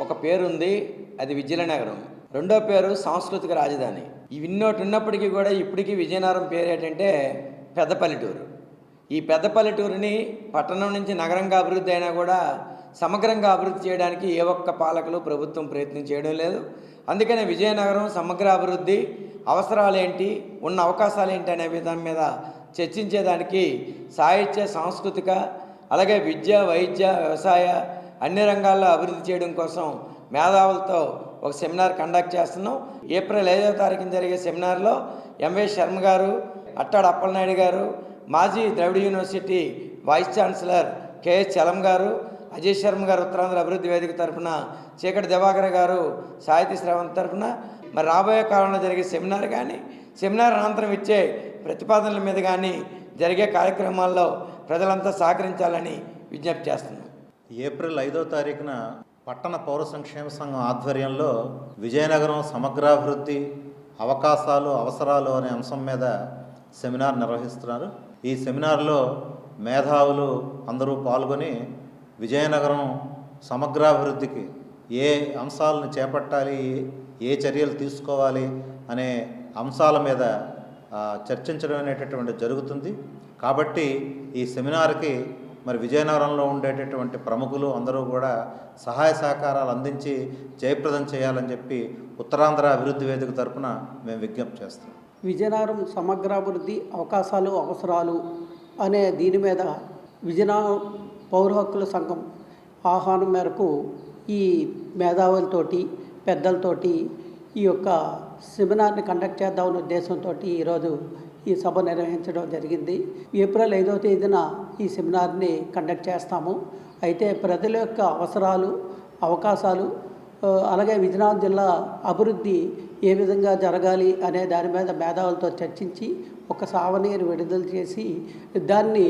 ఒక పేరుంది, అది విజయనగరం. రెండో పేరు సాంస్కృతిక రాజధాని. ఇవిన్నోటి ఉన్నప్పటికీ కూడా ఇప్పటికీ విజయనగరం పేరు ఏంటంటే పెద్ద పల్లెటూరు. ఈ పెద్ద పల్లెటూరుని పట్టణం నుంచి నగరంగా అభివృద్ధి అయినా కూడా సమగ్రంగా అభివృద్ధి చేయడానికి ఏ ఒక్క పాలకులు, ప్రభుత్వం ప్రయత్నం చేయడం లేదు. అందుకనే విజయనగరం సమగ్ర అభివృద్ధి అవసరాలు ఏంటి, ఉన్న అవకాశాలు ఏంటి అనే విధానం మీద చర్చించేదానికి సాహిత్య, సాంస్కృతిక, అలాగే విద్య, వైద్య, వ్యవసాయ అన్ని రంగాల్లో అభివృద్ధి చేయడం కోసం మేధావులతో ఒక సెమినార్ కండక్ట్ చేస్తున్నాం. ఏప్రిల్ 5వ తారీఖున జరిగే సెమినార్లో ఎంవై శర్మ గారు, అట్టాడు అప్పలనాయుడు గారు, మాజీ Dravida university vice chancellor KS Chalam గారు, అజయ్ శర్మ గారు ఉత్తరాంధ్ర అభివృద్ధి వేదిక తరఫున, చీకటి దివాకర్ గారు సాహితీ శ్రవంతి తరఫున మరి రాబోయే కాలంలో జరిగే సెమినార్ కానీ, సెమినార్ అనంతరం ఇచ్చే ప్రతిపాదనల మీద కానీ జరిగే కార్యక్రమాల్లో ప్రజలంతా సహకరించాలని విజ్ఞప్తి చేస్తున్నాం. ఏప్రిల్ 5వ తారీఖున పట్టణ పౌర సంక్షేమ సంఘం ఆధ్వర్యంలో విజయనగరం సమగ్రాభివృద్ధి అవకాశాలు, అవసరాలు అనే అంశం మీద సెమినార్ నిర్వహిస్తున్నారు. ఈ సెమినార్లో మేధావులు అందరూ పాల్గొని విజయనగరం సమగ్రాభివృద్ధికి ఏ అంశాలను చేపట్టాలి, ఏ చర్యలు తీసుకోవాలి అనే అంశాల మీద చర్చించడం అనేటటువంటి జరుగుతుంది. కాబట్టి ఈ సెమినార్కి మరి విజయనగరంలో ఉండేటటువంటి ప్రముఖులు అందరూ కూడా సహాయ సహకారాలు అందించి జయప్రదం చేయాలని చెప్పి ఉత్తరాంధ్ర అభివృద్ధి వేదిక తరఫున మేము విజ్ఞప్తి చేస్తాం. విజయనగరం సమగ్రాభివృద్ధి అవకాశాలు, అవసరాలు అనే దీని మీద విజయనగరం పౌర హక్కుల సంఘం ఆహ్వానం మేరకు ఈ మేధావులతోటి, పెద్దలతోటి ఈ యొక్క సెమినార్ని కండక్ట్ చేద్దామనే ఉద్దేశంతో ఈరోజు ఈ సభ నిర్వహించడం జరిగింది. ఏప్రిల్ 5వ తేదీన ఈ సెమినార్ని కండక్ట్ చేస్తాము. అయితే ప్రజల యొక్క అవసరాలు, అవకాశాలు, అలాగే విజయనగరం జిల్లా అభివృద్ధి ఏ విధంగా జరగాలి అనే దాని మీద మేధావులతో చర్చించి ఒక సావనీరు విడుదల చేసి దాన్ని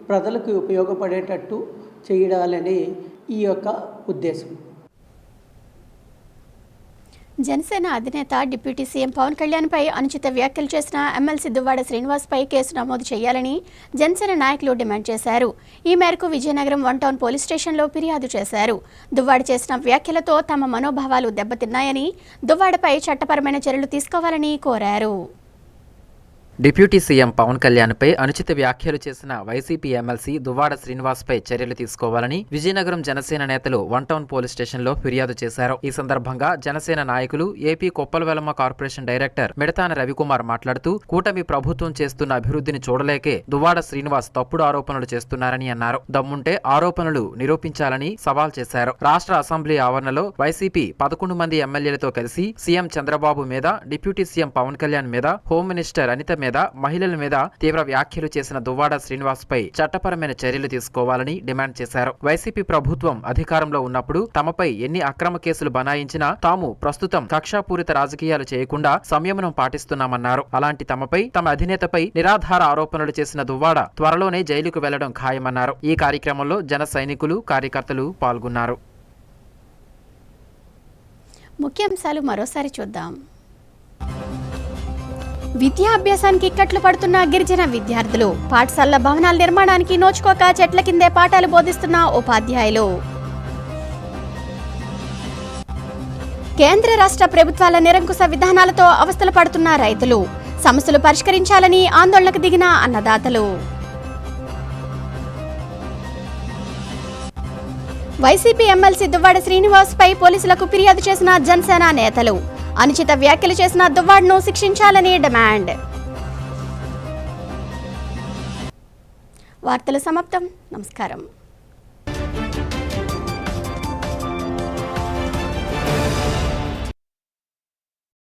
ప్రజలకు ఉపయోగపడేటట్టు చేయాలని ఈ యొక్క ఉద్దేశం. జనసేన అధినేత డిప్యూటీ సీఎం పవన్ కళ్యాణ్పై అనుచిత వ్యాఖ్యలు చేసిన ఎమ్మెల్సీ దువ్వాడ శ్రీనివాస్పై కేసు నమోదు చేయాలని జనసేన నాయకులు డిమాండ్ చేశారు. ఈ మేరకు విజయనగరం 1 టౌన్ పోలీస్ స్టేషన్లో ఫిర్యాదు చేశారు. దువ్వాడ చేసిన వ్యాఖ్యలతో తమ మనోభావాలు దెబ్బతిన్నాయని, దువ్వాడపై చట్టపరమైన చర్యలు తీసుకోవాలని కోరారు. డిప్యూటీ సీఎం పవన్ కళ్యాణ్పై అనుచిత వ్యాఖ్యలు చేసిన వైసీపీ ఎమ్మెల్సీ దువ్వాడ శ్రీనివాస్పై చర్యలు తీసుకోవాలని విజయనగరం జనసేన నేతలు 1 టౌన్ పోలీస్ స్టేషన్లో ఫిర్యాదు చేశారు. ఈ సందర్భంగా జనసేన నాయకులు, AP కొప్పలవెలమ్మ corporation director Midatana Ravikumar మాట్లాడుతూ, కూటమి ప్రభుత్వం చేస్తున్న అభివృద్ధిని చూడలేకే దువ్వాడ శ్రీనివాస్ తప్పుడు ఆరోపణలు చేస్తున్నారని అన్నారు. దమ్ముంటే ఆరోపణలు నిరూపించాలని సవాల్ చేశారు. రాష్ట్ర అసెంబ్లీ ఆవరణలో వైసీపీ 11 మంది ఎమ్మెల్యేలతో కలిసి సీఎం చంద్రబాబు మీద, డిప్యూటీ సీఎం పవన్ కళ్యాణ్ మీద, హోం మినిస్టర్ అనిత మీద, మహిళల మీద తీవ్ర వ్యాఖ్యలు చేసిన దువ్వాడ శ్రీనివాస్ పై చట్టపరమైన చర్యలు తీసుకోవాలని డిమాండ్ చేశారు. వైసీపీ ప్రభుత్వం అధికారంలో ఉన్నప్పుడు తమపై ఎన్ని అక్రమ కేసులు బనాయించినా తాము ప్రస్తుతం కక్షాపూరిత రాజకీయాలు చేయకుండా సంయమనం పాటిస్తున్నామన్నారు. అలాంటి తమపై, తమ అధినేతపై నిరాధార ఆరోపణలు చేసిన దువ్వాడ త్వరలోనే జైలుకు వెళ్లడం ఖాయమన్నారు. ఈ కార్యక్రమంలో జన సైనికులు, కార్యకర్తలు పాల్గొన్నారు. ముఖ్యాంశాలు మరోసారి చూద్దాం. విద్యాభ్యాసానికి ఇక్కట్లు పడుతున్న గిరిజన విద్యార్థులు, పాఠశాలల భవనాల నిర్మాణానికి నోచుకోక చెట్ల కిందే పాఠాలు బోధిస్తున్న ఉపాధ్యాయులు. కేంద్ర రాష్ట్ర ప్రభుత్వాల నిరంకుశ విధానాలతో అవస్థలు పడుతున్న రైతులు, సమస్యలు పరిష్కరించాలని ఆందోళనకు దిగిన అన్నదాతలు. వైసీపీ ఎమ్మెల్సీ దువ్వాడ శ్రీనివాస్ పై పోలీసులకు ఫిర్యాదు చేసిన జనసేన నేతలు, అనుచిత వ్యాఖ్యలు చేసిన దువ్వాడను శిక్షించాలని డిమాండ్. వార్తలు సమాప్తం. నమస్కారం.